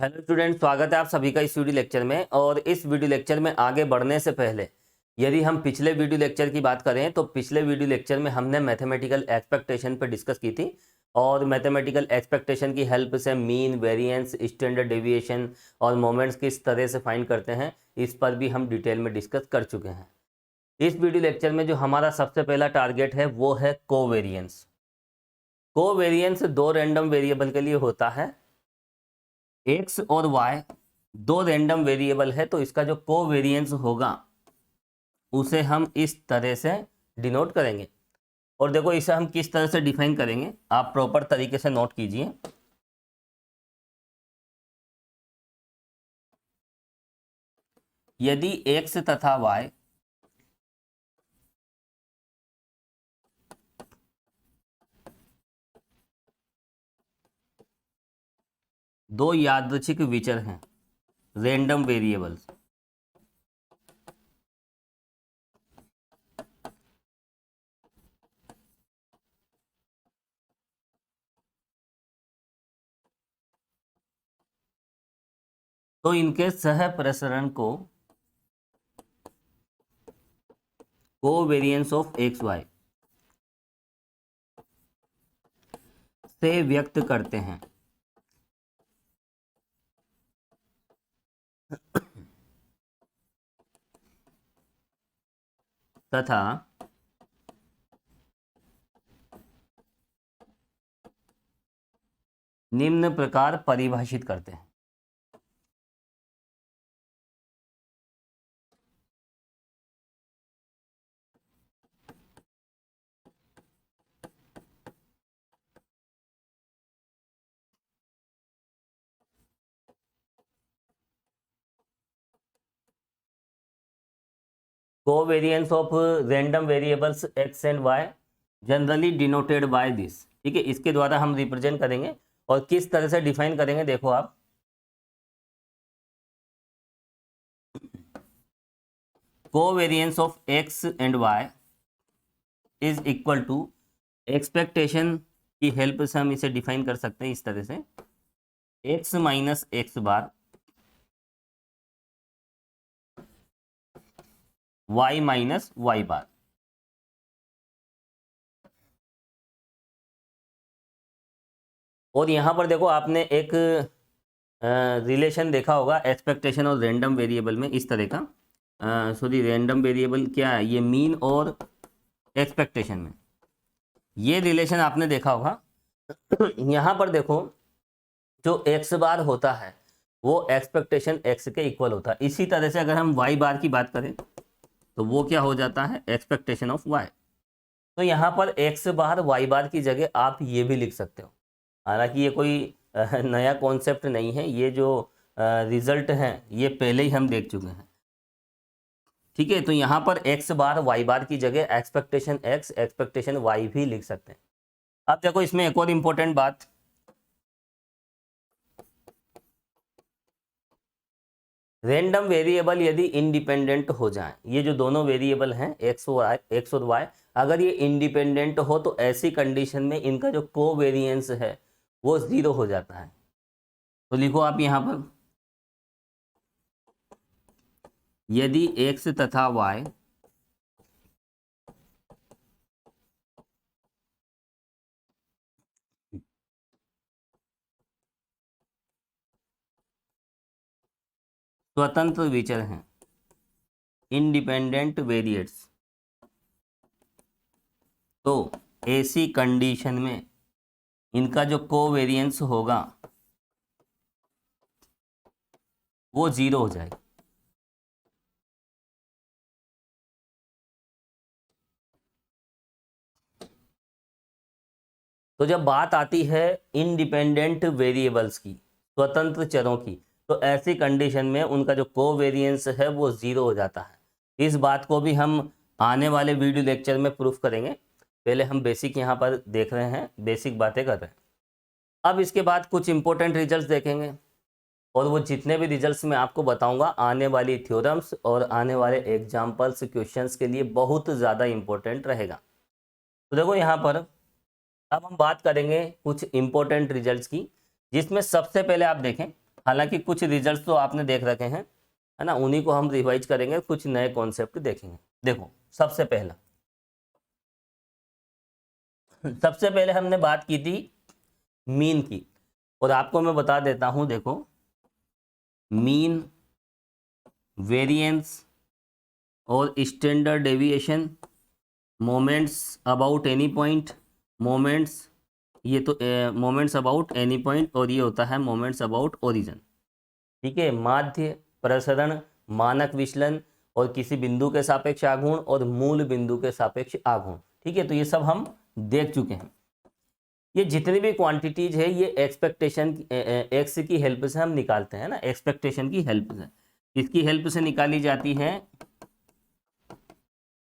Hello student, स्वागत है आप सभी का इस वीडियो लेक्चर में। और इस वीडियो लेक्चर में आगे बढ़ने से पहले यदि हम पिछले वीडियो लेक्चर की बात करें तो पिछले वीडियो लेक्चर में हमने मैथमेटिकल एक्सपेक्टेशन पर डिस्कस की थी। और मैथमेटिकल एक्सपेक्टेशन की हेल्प से मीन, वेरिएंस, स्टैंडर्ड डेविएशन और मोमेंट्स किस तरह से फाइंड करते हैं, इस पर भी हम डिटेल में डिस्कस कर चुके हैं। इस वीडियो लेक्चर में जो हमारा सबसे पहला टारगेट है वो है कोवेरिएंस। कोवेरिएंस दो रैंडम वेरिएबल के लिए होता है। एक्स और वाई दो रैंडम वेरिएबल है, तो इसका जो कोवेरिएंस होगा उसे हम इस तरह से डिनोट करेंगे। और देखो इसे हम किस तरह से डिफाइन करेंगे, आप प्रॉपर तरीके से नोट कीजिए। यदि एक्स तथा वाई दो यादृच्छिक विचर हैं, रैंडम वेरिएबल्स, तो इनके सह प्रसरण को कोवेरिएंस ऑफ एक्स वाई से व्यक्त करते हैं। तथा निम्न प्रकार परिभाषित करते हैं। Covariance of random variables X and Y generally denoted by this. ठीक है, इसके द्वारा हम रिप्रेजेंट करेंगे। और किस तरह से डिफाइन करेंगे, देखो आप, covariance of X and Y is equal to expectation की हेल्प से हम इसे डिफाइन कर सकते हैं इस तरह से, एक्स माइनस एक्स बार वाई माइनस वाई बार। और यहाँ पर देखो आपने एक रिलेशन देखा होगा एक्सपेक्टेशन और रैंडम वेरिएबल में, इस तरह का। सॉरी, रैंडम वेरिएबल क्या है, ये मीन और एक्सपेक्टेशन में ये रिलेशन आपने देखा होगा। यहाँ पर देखो, जो एक्स बार होता है वो एक्सपेक्टेशन एक्स के इक्वल होता है। इसी तरह से अगर हम वाई बार की बात करें तो वो क्या हो जाता है, एक्सपेक्टेशन ऑफ वाई। तो यहाँ पर एक्स बार वाई बार की जगह आप ये भी लिख सकते हो। हालांकि ये कोई नया कॉन्सेप्ट नहीं है, ये जो रिजल्ट हैं ये पहले ही हम देख चुके हैं। ठीक है, तो यहाँ पर एक्स बार वाई बार की जगह एक्सपेक्टेशन एक्स एक्सपेक्टेशन वाई भी लिख सकते हैं। अब देखो इसमें एक और इम्पोर्टेंट बात, रैंडम वेरिएबल यदि इंडिपेंडेंट हो जाए, ये जो दोनों वेरिएबल हैं एक्स और वाई, अगर ये इंडिपेंडेंट हो तो ऐसी कंडीशन में इनका जो कोवेरिएंस है वो जीरो हो जाता है। तो लिखो आप यहाँ पर, यदि एक्स तथा वाई स्वतंत्र विचर हैं, इंडिपेंडेंट वेरिएट्स, तो ऐसी कंडीशन में इनका जो कोवेरिएंस होगा वो जीरो हो जाएगा। तो जब बात आती है इंडिपेंडेंट वेरिएबल्स की, स्वतंत्र चरों की, तो ऐसी कंडीशन में उनका जो कोवेरिएंस है वो जीरो हो जाता है। इस बात को भी हम आने वाले वीडियो लेक्चर में प्रूफ करेंगे। पहले हम बेसिक यहाँ पर देख रहे हैं, बेसिक बातें कर रहे हैं। अब इसके बाद कुछ इंपॉर्टेंट रिजल्ट्स देखेंगे, और वो जितने भी रिजल्ट्स मैं आपको बताऊंगा आने वाली थ्योरम्स और आने वाले एग्जाम्पल्स क्वेश्चंस के लिए बहुत ज़्यादा इंपॉर्टेंट रहेगा। तो देखो यहाँ पर अब हम बात करेंगे कुछ इंपॉर्टेंट रिजल्ट्स की, जिसमें सबसे पहले आप देखें हालांकि कुछ रिजल्ट्स तो आपने देख रखे हैं, है ना, उन्हीं को हम रिवाइज करेंगे, कुछ नए कॉन्सेप्ट देखेंगे। देखो सबसे पहले हमने बात की थी मीन की, और आपको मैं बता देता हूं, देखो मीन, वेरिएंस और standard deviation, moments about any point, moments, ये तो मोमेंट्स अबाउट एनी पॉइंट, और ये होता है मोमेंट्स अबाउट ओरिजिन। ठीक है, माध्य, प्रसरण, मानक विचलन, और किसी बिंदु के सापेक्ष आघूर्ण और मूल बिंदु के सापेक्ष आघूर्ण। ठीक है, तो ये सब हम देख चुके हैं। ये जितनी भी क्वांटिटीज है ये एक्सपेक्टेशन एक्स की हेल्प से हम निकालते हैं ना, एक्सपेक्टेशन की हेल्प से। किसकी हेल्प से निकाली जाती है?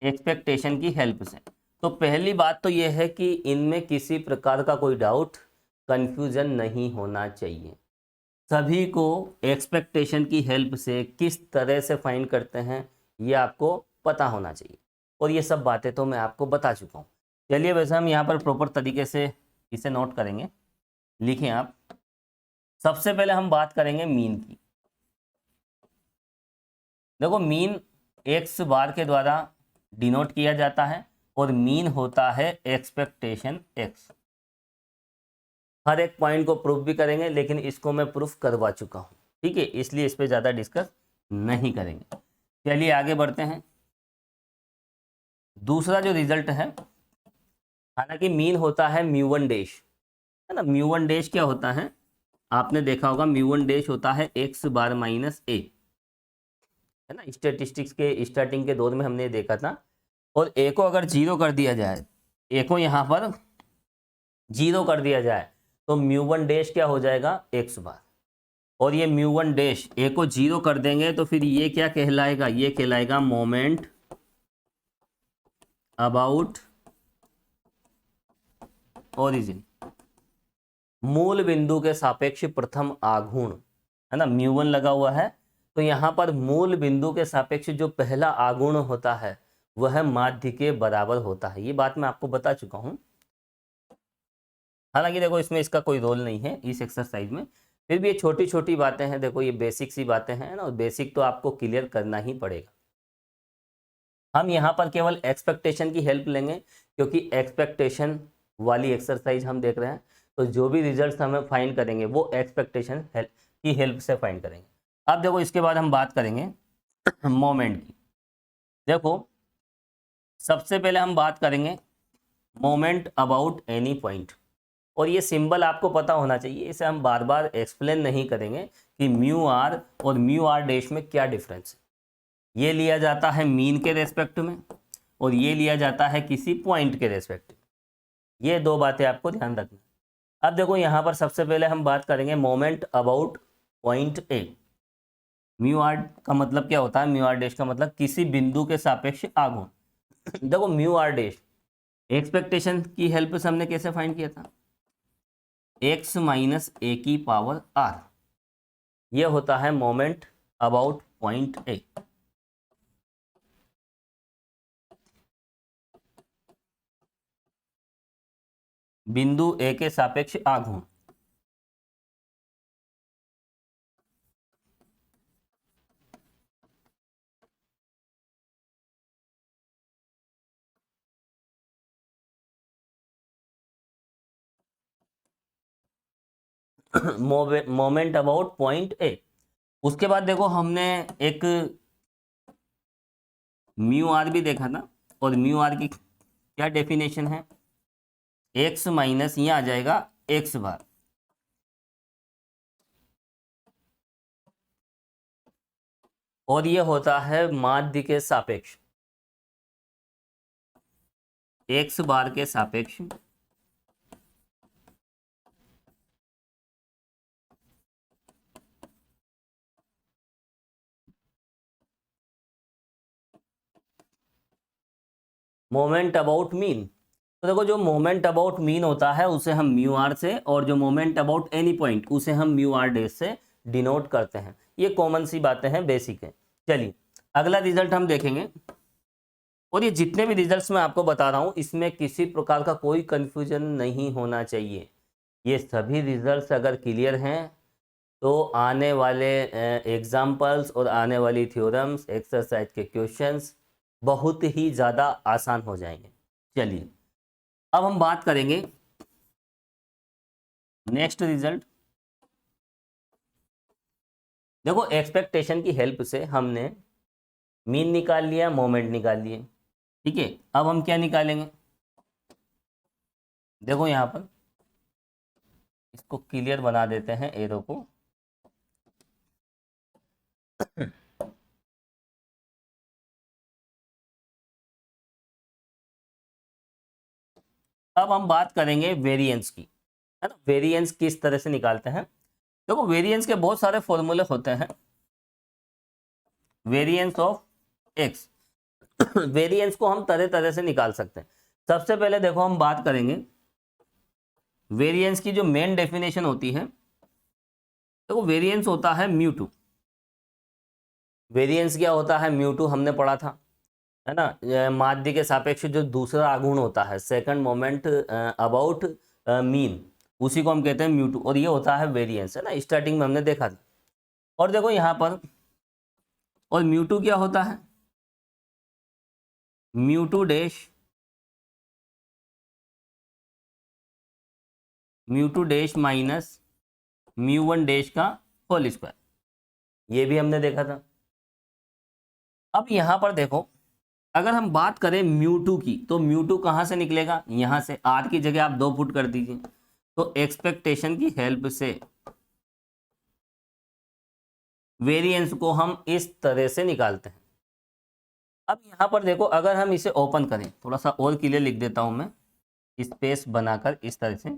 एक्सपेक्टेशन की हेल्प से। तो पहली बात तो यह है कि इनमें किसी प्रकार का कोई डाउट, कंफ्यूजन नहीं होना चाहिए। सभी को एक्सपेक्टेशन की हेल्प से किस तरह से फाइंड करते हैं ये आपको पता होना चाहिए, और ये सब बातें तो मैं आपको बता चुका हूँ। चलिए वैसे हम यहाँ पर प्रॉपर तरीके से इसे नोट करेंगे, लिखें आप। सबसे पहले हम बात करेंगे मीन की। देखो मीन एक्स बार के द्वारा डिनोट किया जाता है, और मीन होता है एक्सपेक्टेशन एक्स। हर एक पॉइंट को प्रूफ भी करेंगे, लेकिन इसको मैं प्रूफ करवा चुका हूं, ठीक है, इसलिए इस पे ज़्यादा डिस्कस नहीं करेंगे। चलिए आगे बढ़ते हैं। दूसरा जो रिजल्ट है, हालांकि मीन होता है म्यू1 डैश, है ना। म्यू1 डैश क्या होता है? आपने देखा होगा, म्यू1 डैश होता है एक्स बार माइनस ए, है ना। स्टैटिस्टिक्स के स्टार्टिंग के दौर में हमने देखा था। और ए को अगर जीरो कर दिया जाए, ए को यहाँ पर जीरो कर दिया जाए, तो म्यू1 डैश क्या हो जाएगा? X bar. और ये म्यू1 डैश ए को जीरो कर देंगे तो फिर ये क्या कहलाएगा? ये कहलाएगा मोमेंट अबाउट ओरिजिन, मूल बिंदु के सापेक्ष प्रथम आघूर्ण, है ना। म्यू1 लगा हुआ है, तो यहाँ पर मूल बिंदु के सापेक्ष जो पहला आघूर्ण होता है वह माध्य के बराबर होता है। ये बात मैं आपको बता चुका हूँ। हालांकि देखो इसमें इसका कोई रोल नहीं है इस एक्सरसाइज में, फिर भी ये छोटी छोटी बातें हैं। देखो ये बेसिक सी बातें हैं ना, बेसिक तो आपको क्लियर करना ही पड़ेगा। हम यहाँ पर केवल एक्सपेक्टेशन की हेल्प लेंगे, क्योंकि एक्सपेक्टेशन वाली एक्सरसाइज हम देख रहे हैं, तो जो भी रिजल्ट हमें फाइंड करेंगे वो एक्सपेक्टेशन की हेल्प से फाइंड करेंगे। अब देखो इसके बाद हम बात करेंगे मोमेंट की। देखो सबसे पहले हम बात करेंगे मोमेंट अबाउट एनी पॉइंट, और ये सिंबल आपको पता होना चाहिए, इसे हम बार बार एक्सप्लेन नहीं करेंगे कि म्यू आर और म्यू आर डैश में क्या डिफरेंस है। ये लिया जाता है मीन के रेस्पेक्ट में, और ये लिया जाता है किसी पॉइंट के रेस्पेक्ट में। ये दो बातें आपको ध्यान रखना। अब देखो यहाँ पर सबसे पहले हम बात करेंगे moment about point A. Mu R का मतलब क्या होता है? म्यू आर डैश का मतलब किसी बिंदु के सापेक्ष आघूर्ण। देखो म्यू आर डैश एक्सपेक्टेशन की हेल्प से हमने कैसे फाइंड किया था? एक्स माइनस ए की पावर आर, ये होता है मोमेंट अबाउट पॉइंट ए। बिंदु ए के सापेक्ष आघूर्ण। मोमेंट अबाउट पॉइंट ए। उसके बाद देखो हमने एक म्यू आर भी देखा था, और म्यू आर की क्या डेफिनेशन है? एक्स माइनस ये आ जाएगा एक्स बार, और ये होता है माध्य के सापेक्ष, एक्स बार के सापेक्ष मोमेंट अबाउट मीन। तो देखो जो मोमेंट अबाउट मीन होता है उसे हम म्यू आर से, और जो मोमेंट अबाउट एनी पॉइंट उसे हम म्यू आर डैश से डिनोट करते हैं। ये कॉमन सी बातें हैं, बेसिक है। चलिए अगला रिजल्ट हम देखेंगे, और ये जितने भी रिजल्ट्स मैं आपको बता रहा हूँ इसमें किसी प्रकार का कोई कंफ्यूजन नहीं होना चाहिए। ये सभी रिजल्ट्स अगर क्लियर हैं तो आने वाले एग्जाम्पल्स और आने वाली थ्योरम्स, एक्सरसाइज के क्वेश्चंस बहुत ही ज़्यादा आसान हो जाएंगे। चलिए अब हम बात करेंगे नेक्स्ट रिजल्ट। देखो एक्सपेक्टेशन की हेल्प से हमने मीन निकाल लिया, मोमेंट निकाल लिए, ठीक है। अब हम क्या निकालेंगे, देखो यहाँ पर इसको क्लियर बना देते हैं एरो को। अब हम बात करेंगे वेरिएंस की, है ना। वेरिएंस किस तरह से निकालते हैं, देखो वेरिएंस के बहुत सारे फॉर्मूले होते हैं। वेरिएंस ऑफ एक्स वेरिएंस को हम तरह तरह से निकाल सकते हैं। सबसे पहले देखो हम बात करेंगे वेरिएंस की, जो मेन डेफिनेशन होती है, देखो वेरिएंस होता है म्यू टू। वेरिएंस क्या होता है, म्यू टू हमने पढ़ा था, है ना। माध्य के सापेक्ष जो दूसरा आघूर्ण होता है, सेकंड मोमेंट अबाउट मीन, उसी को हम कहते हैं म्यू टू, और ये होता है वेरिएंस, है ना। स्टार्टिंग में हमने देखा था। और देखो यहाँ पर, और म्यू टू क्या होता है, mu two dash, mu two dash minus mu one dash का होल स्क्वायर, ये भी हमने देखा था। अब यहाँ पर देखो, अगर हम बात करें म्यू टू की, तो म्यू टू कहाँ से निकलेगा, यहाँ से। आर की जगह आप 2 पुट कर दीजिए, तो एक्सपेक्टेशन की हेल्प से वेरिएंस को हम इस तरह से निकालते हैं। अब यहाँ पर देखो, अगर हम इसे ओपन करें, थोड़ा सा और क्लियर लिख देता हूं मैं, स्पेस बनाकर इस तरह से,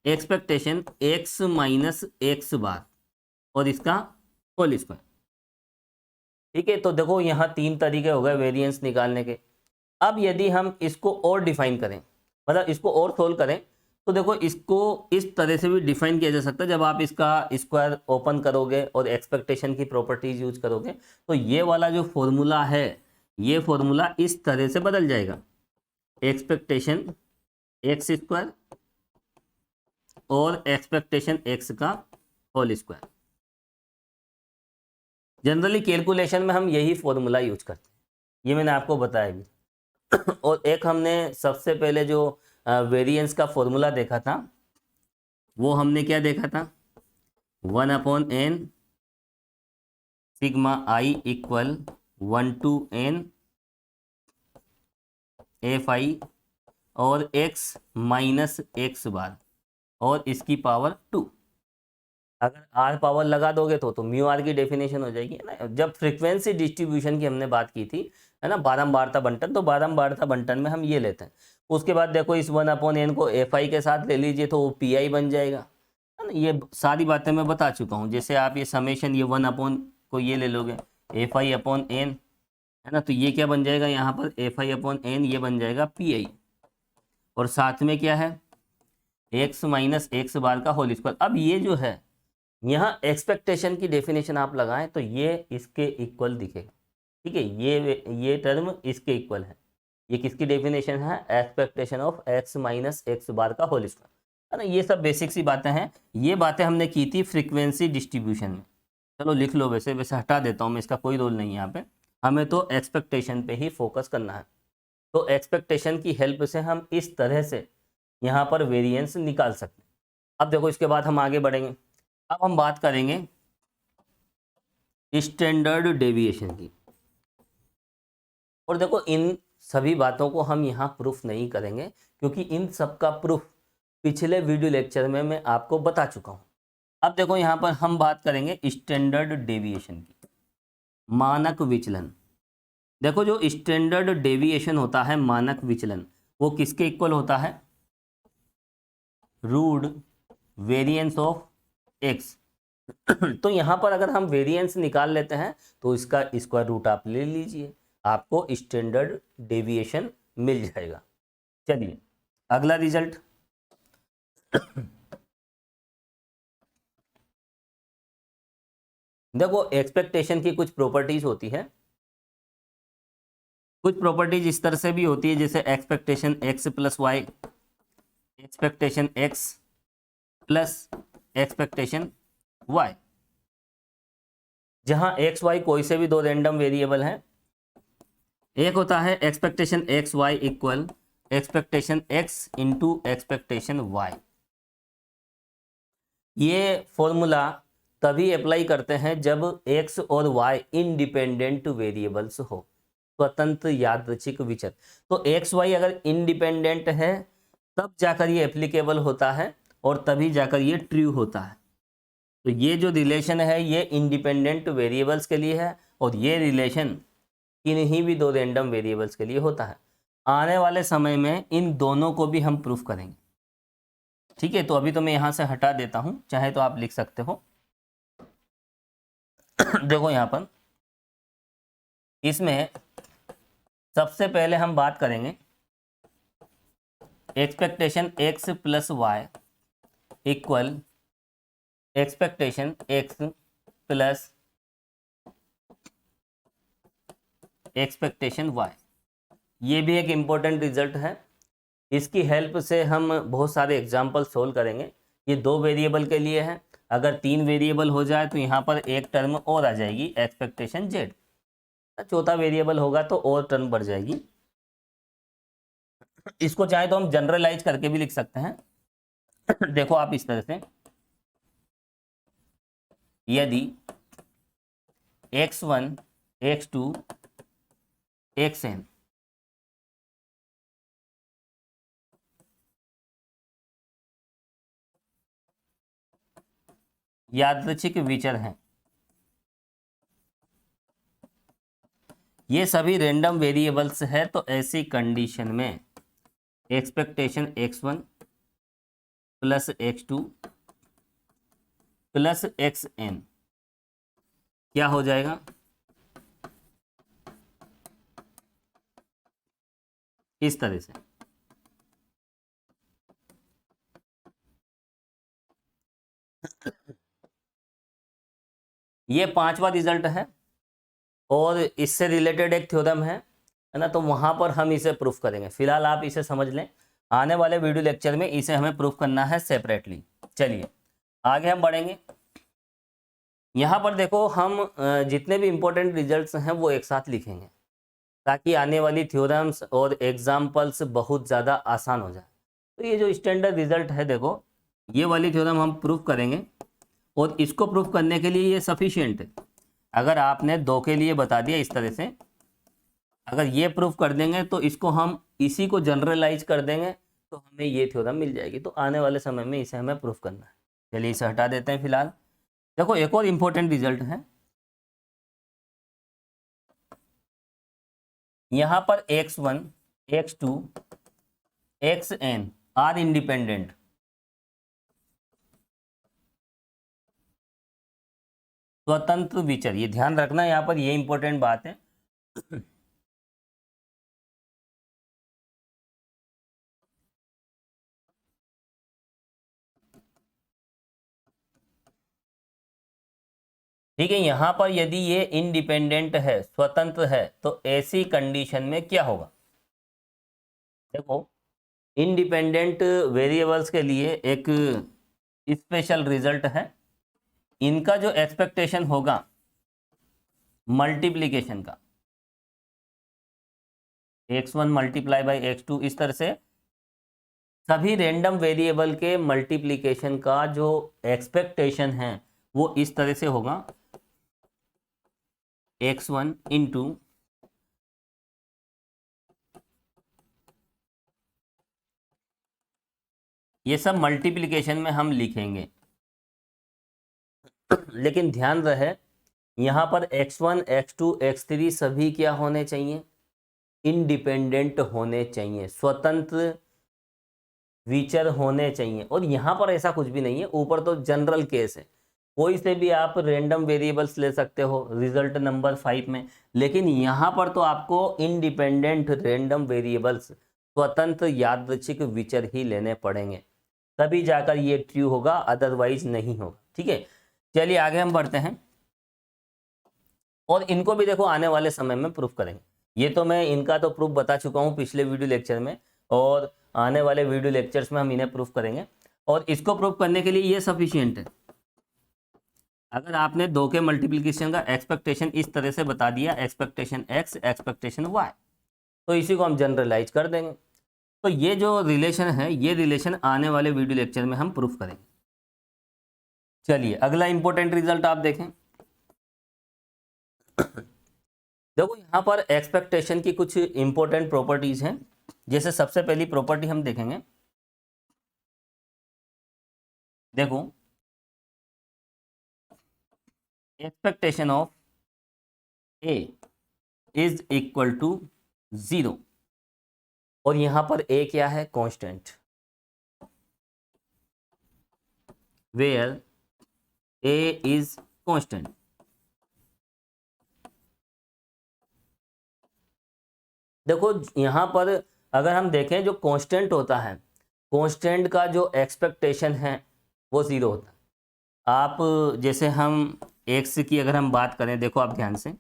expectation x minus X bar और इसका होल स्क्वायर, ठीक है। तो देखो यहाँ 3 तरीके हो गए वेरिएंस निकालने के। अब यदि हम इसको और डिफाइन करें, मतलब इसको और सोल्व करें, तो देखो इसको इस तरह से भी डिफाइन किया जा सकता है। जब आप इसका स्क्वायर ओपन करोगे और एक्सपेक्टेशन की प्रॉपर्टीज यूज करोगे, तो ये वाला जो फॉर्मूला है, ये फॉर्मूला इस तरह से बदल जाएगा, एक्सपेक्टेशन एक्स स्क्वायर और एक्सपेक्टेशन एक्स का होल स्क्वायर। जनरली कैलकुलेशन में हम यही फॉर्मूला यूज करते हैं, ये मैंने आपको बताया भी। और एक हमने सबसे पहले जो वेरिएंस का फॉर्मूला देखा था, वो हमने क्या देखा था, 1/n sigma I equal 1 to n F I और x माइनस एक्स बार और इसकी पावर 2। अगर r पावर लगा दोगे तो म्यू आर की डेफिनेशन हो जाएगी, है ना। जब फ्रीक्वेंसी डिस्ट्रीब्यूशन की हमने बात की थी, है ना, बारंबारता बंटन, तो बारंबारता बंटन में हम ये लेते हैं। उसके बाद देखो इस 1/n को एफ आई के साथ ले लीजिए, तो वो पी आई बन जाएगा, है ना। ये सारी बातें मैं बता चुका हूँ। जैसे आप ये समेशन, ये 1 को ये ले लोगे, एफ आई अपॉन एन, है ना, तो ये क्या बन जाएगा यहाँ पर, एफ आई अपॉन एन, ये बन जाएगा पी आई, और साथ में क्या है, एक्स माइनस एक्स बार का होल स्क्वायर। अब ये जो है, यहाँ एक्सपेक्टेशन की डेफिनेशन आप लगाएं तो ये इसके इक्वल दिखेगा, ठीक है। ये टर्म इसके इक्वल है। ये किसकी डेफिनेशन है, expectation of X minus X bar का होल स्क्वायर, है ना। ये सब बेसिक सी बातें हैं, ये बातें हमने की थी फ्रीक्वेंसी डिस्ट्रीब्यूशन में। चलो लिख लो, वैसे वैसे हटा देता हूँ मैं, इसका कोई रोल नहीं है यहाँ पे, हमें तो एक्सपेक्टेशन पे ही फोकस करना है। तो एक्सपेक्टेशन की हेल्प से हम इस तरह से यहाँ पर वेरिएंस निकाल सकते हैं। अब देखो इसके बाद हम आगे बढ़ेंगे। अब हम बात करेंगे स्टैंडर्ड डेविएशन की, और देखो इन सभी बातों को हम यहाँ प्रूफ नहीं करेंगे, क्योंकि इन सब का प्रूफ पिछले वीडियो लेक्चर में मैं आपको बता चुका हूँ। अब देखो यहाँ पर हम बात करेंगे स्टैंडर्ड डेविएशन की, मानक विचलन। देखो जो स्टैंडर्ड डेविएशन होता है, मानक विचलन, वो किसके इक्वल होता है, रूट वेरिएंस ऑफ एक्स। तो यहाँ पर अगर हम वेरिएंस निकाल लेते हैं, तो इसका स्क्वायर रूट आप ले लीजिए, आपको स्टैंडर्ड डेविएशन मिल जाएगा। चलिए अगला रिजल्ट। देखो एक्सपेक्टेशन की कुछ प्रॉपर्टीज होती है, कुछ प्रॉपर्टीज इस तरह से भी होती है, जैसे expectation X plus Y, expectation X plus expectation y, जहां एक्स वाई कोई से भी दो रैंडम वेरिएबल हैं। एक होता है expectation X Y equal expectation X into expectation Y. ये फॉर्मूला तभी अप्लाई करते हैं जब x और y इंडिपेंडेंट वेरिएबल्स हो, स्वतंत्र यादृच्छिक विचर। तो एक्स वाई अगर इंडिपेंडेंट है तब जाकर ये एप्लीकेबल होता है और तभी जाकर ये ट्रू होता है। तो ये जो रिलेशन है ये इंडिपेंडेंट वेरिएबल्स के लिए है और ये रिलेशन इन्हीं भी दो रैंडम वेरिएबल्स के लिए होता है। आने वाले समय में इन दोनों को भी हम प्रूफ करेंगे, ठीक है। तो अभी तो मैं यहाँ से हटा देता हूँ, चाहे तो आप लिख सकते हो। देखो यहाँ पर इसमें सबसे पहले हम बात करेंगे expectation X plus Y equal expectation X plus expectation Y. ये भी एक इम्पोर्टेंट रिजल्ट है, इसकी हेल्प से हम बहुत सारे एग्जाम्पल सोल्व करेंगे। ये दो वेरिएबल के लिए है, अगर तीन वेरिएबल हो जाए तो यहाँ पर एक टर्म और आ जाएगी एक्सपेक्टेशन जेड, चौथा वेरिएबल होगा तो और टर्म बढ़ जाएगी। इसको चाहे तो हम जनरलाइज करके भी लिख सकते हैं। देखो आप इस तरह से, यदि x1 x2 xn यादृच्छिक विचर हैं, ये सभी रैंडम वेरिएबल्स है, तो ऐसी कंडीशन में expectation x1 plus x2 plus xn क्या हो जाएगा, इस तरह से। ये पांचवा रिजल्ट है और इससे रिलेटेड एक थ्योरम है ना, तो वहां पर हम इसे प्रूफ करेंगे। फिलहाल आप इसे समझ लें, आने वाले वीडियो लेक्चर में इसे हमें प्रूफ करना है सेपरेटली। चलिए आगे हम बढ़ेंगे। यहाँ पर देखो हम जितने भी इंपॉर्टेंट रिजल्ट्स हैं वो एक साथ लिखेंगे ताकि आने वाली थ्योरम्स और एग्जाम्पल्स बहुत ज़्यादा आसान हो जाए। तो ये जो स्टैंडर्ड रिजल्ट है, देखो ये वाली थ्योरम हम प्रूफ करेंगे और इसको प्रूफ करने के लिए ये सफिशिएंट है। अगर आपने दो के लिए बता दिया इस तरह से, अगर ये प्रूफ कर देंगे तो इसको हम इसी को जनरलाइज कर देंगे तो हमें ये थ्योरम मिल जाएगी। तो आने वाले समय में इसे हमें प्रूफ करना है। चलिए इसे हटा देते हैं फिलहाल। देखो एक और इम्पोर्टेंट रिजल्ट है, यहाँ पर x1 x2 xn are independent. स्वतंत्र विचर, ये ध्यान रखना, यहाँ पर ये इंपॉर्टेंट बात है। ठीक है, यहाँ पर यदि ये इंडिपेंडेंट है, स्वतंत्र है, तो ऐसी कंडीशन में क्या होगा। देखो इंडिपेंडेंट वेरिएबल्स के लिए एक स्पेशल रिजल्ट है, इनका जो एक्सपेक्टेशन होगा मल्टीप्लीकेशन का, x1 मल्टीप्लाई बाई x2, इस तरह से सभी रैंडम वेरिएबल के मल्टीप्लीकेशन का जो एक्सपेक्टेशन है वो इस तरह से होगा, x1 इंटू ये सब मल्टीप्लीकेशन में हम लिखेंगे। लेकिन ध्यान रहे यहाँ पर x1 x2 x3 सभी क्या होने चाहिए, इंडिपेंडेंट होने चाहिए, स्वतंत्र विचर होने चाहिए। और यहाँ पर ऐसा कुछ भी नहीं है, ऊपर तो जनरल केस है, कोई से भी आप रैंडम वेरिएबल्स ले सकते हो रिजल्ट नंबर 5 में। लेकिन यहाँ पर तो आपको इंडिपेंडेंट रैंडम वेरिएबल्स, स्वतंत्र यादृच्छिक विचर ही लेने पड़ेंगे, तभी जाकर ये ट्रू होगा, अदरवाइज नहीं होगा। ठीक है, चलिए आगे हम बढ़ते हैं और इनको भी देखो आने वाले समय में प्रूफ करेंगे। ये तो मैं इनका तो प्रूफ बता चुका हूँ पिछले वीडियो लेक्चर में, और आने वाले वीडियो लेक्चर्स में हम इन्हें प्रूफ करेंगे। और इसको प्रूव करने के लिए ये सफिशियंट है। अगर आपने 2 के मल्टीप्लिकेशन का एक्सपेक्टेशन इस तरह से बता दिया, एक्सपेक्टेशन x एक्सपेक्टेशन y, तो इसी को हम जनरलाइज कर देंगे। तो ये जो रिलेशन है, ये रिलेशन आने वाले वीडियो लेक्चर में हम प्रूफ करेंगे। चलिए अगला इंपॉर्टेंट रिजल्ट आप देखें। देखो यहाँ पर एक्सपेक्टेशन की कुछ इंपॉर्टेंट प्रॉपर्टीज हैं। जैसे सबसे पहली प्रॉपर्टी हम देखेंगे, देखो expectation of A is equal to 0, और यहां पर ए क्या है, constant, where A is constant. देखो यहां पर अगर हम देखें, जो कांस्टेंट होता है, कांस्टेंट का जो एक्सपेक्टेशन है वो 0 होता है। आप जैसे हम एक्स की अगर हम बात करें, देखो आप ध्यान से,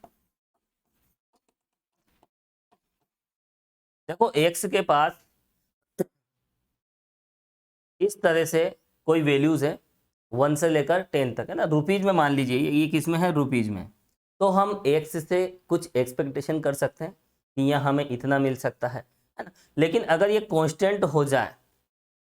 देखो एक्स के पास इस तरह से कोई वैल्यूज है 1 से लेकर 10 तक, है ना, रुपीज में मान लीजिए, ये किस में है, रुपीज में। तो हम एक्स से कुछ एक्सपेक्टेशन कर सकते हैं कि यहाँ हमें इतना मिल सकता है ना। लेकिन अगर ये कांस्टेंट हो जाए,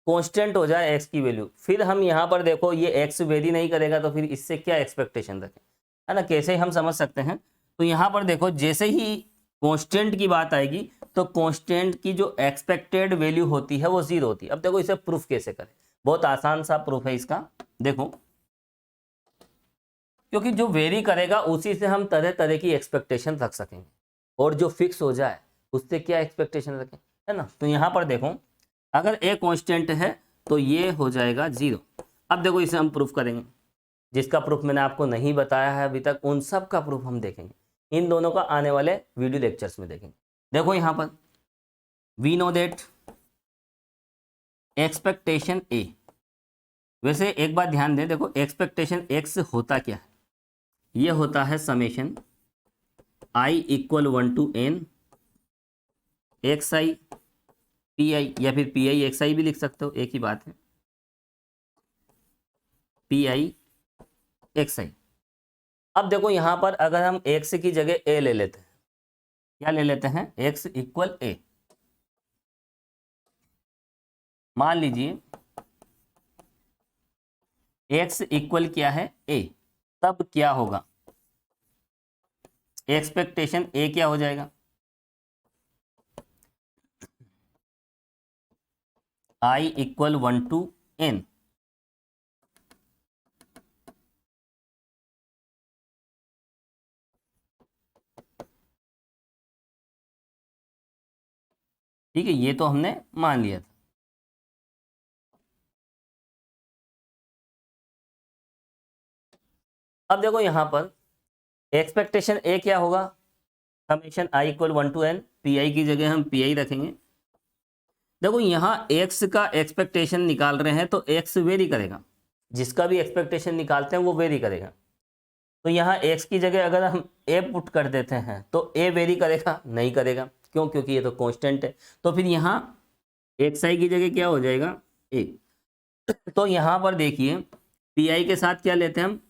कांस्टेंट हो जाए एक्स की वैल्यू, फिर हम यहाँ पर देखो ये एक्स वेरी नहीं करेगा, तो फिर इससे क्या एक्सपेक्टेशन रखें, है ना, कैसे हम समझ सकते हैं। तो यहाँ पर देखो जैसे ही कांस्टेंट की बात आएगी, तो कांस्टेंट की जो एक्सपेक्टेड वैल्यू होती है वो 0 होती है। अब देखो इसे प्रूफ कैसे करें, बहुत आसान सा प्रूफ है इसका। देखो क्योंकि जो वेरी करेगा उसी से हम तरह तरह की एक्सपेक्टेशन रख सकेंगे, और जो फिक्स हो जाए उससे क्या एक्सपेक्टेशन रखें, है ना। तो यहाँ पर देखो अगर ए कांस्टेंट है तो ये हो जाएगा 0। अब देखो इसे हम प्रूफ करेंगे, जिसका प्रूफ मैंने आपको नहीं बताया है अभी तक, उन सब का प्रूफ हम देखेंगे, इन दोनों का आने वाले वीडियो लेक्चर्स में देखेंगे। देखो यहाँ पर वी नो दैट एक्सपेक्टेशन ए, वैसे एक बात ध्यान दें, देखो एक्सपेक्टेशन एक्स होता क्या है, ये होता है summation I equal 1 to n x I P I, या फिर पी आई एक्स आई भी लिख सकते हो, एक ही बात है, पी आई एक्स आई। अब देखो यहाँ पर अगर हम एक्स की जगह ए ले लेते हैं, क्या ले लेते हैं, एक्स इक्वल ए, मान लीजिए एक्स इक्वल क्या है, ए, तब क्या होगा, एक्सपेक्टेशन ए क्या हो जाएगा, आई इक्वल 1 to n। ठीक है, ये तो हमने मान लिया था। अब देखो यहाँ पर एक्सपेक्टेशन ए क्या होगा, summation I equal 1 to n, P I की जगह हम पी आई रखेंगे। देखो यहाँ एक्स का एक्सपेक्टेशन निकाल रहे हैं तो एक्स वेरी करेगा, जिसका भी एक्सपेक्टेशन निकालते हैं वो वेरी करेगा। तो यहाँ एक्स की जगह अगर हम ए पुट कर देते हैं तो ए वेरी करेगा, नहीं करेगा, क्यों, क्योंकि ये तो कांस्टेंट है। तो फिर यहाँ एक्स आई की जगह क्या हो जाएगा, ए। तो यहाँ पर देखिए पी आई के साथ क्या लेते हैं हम,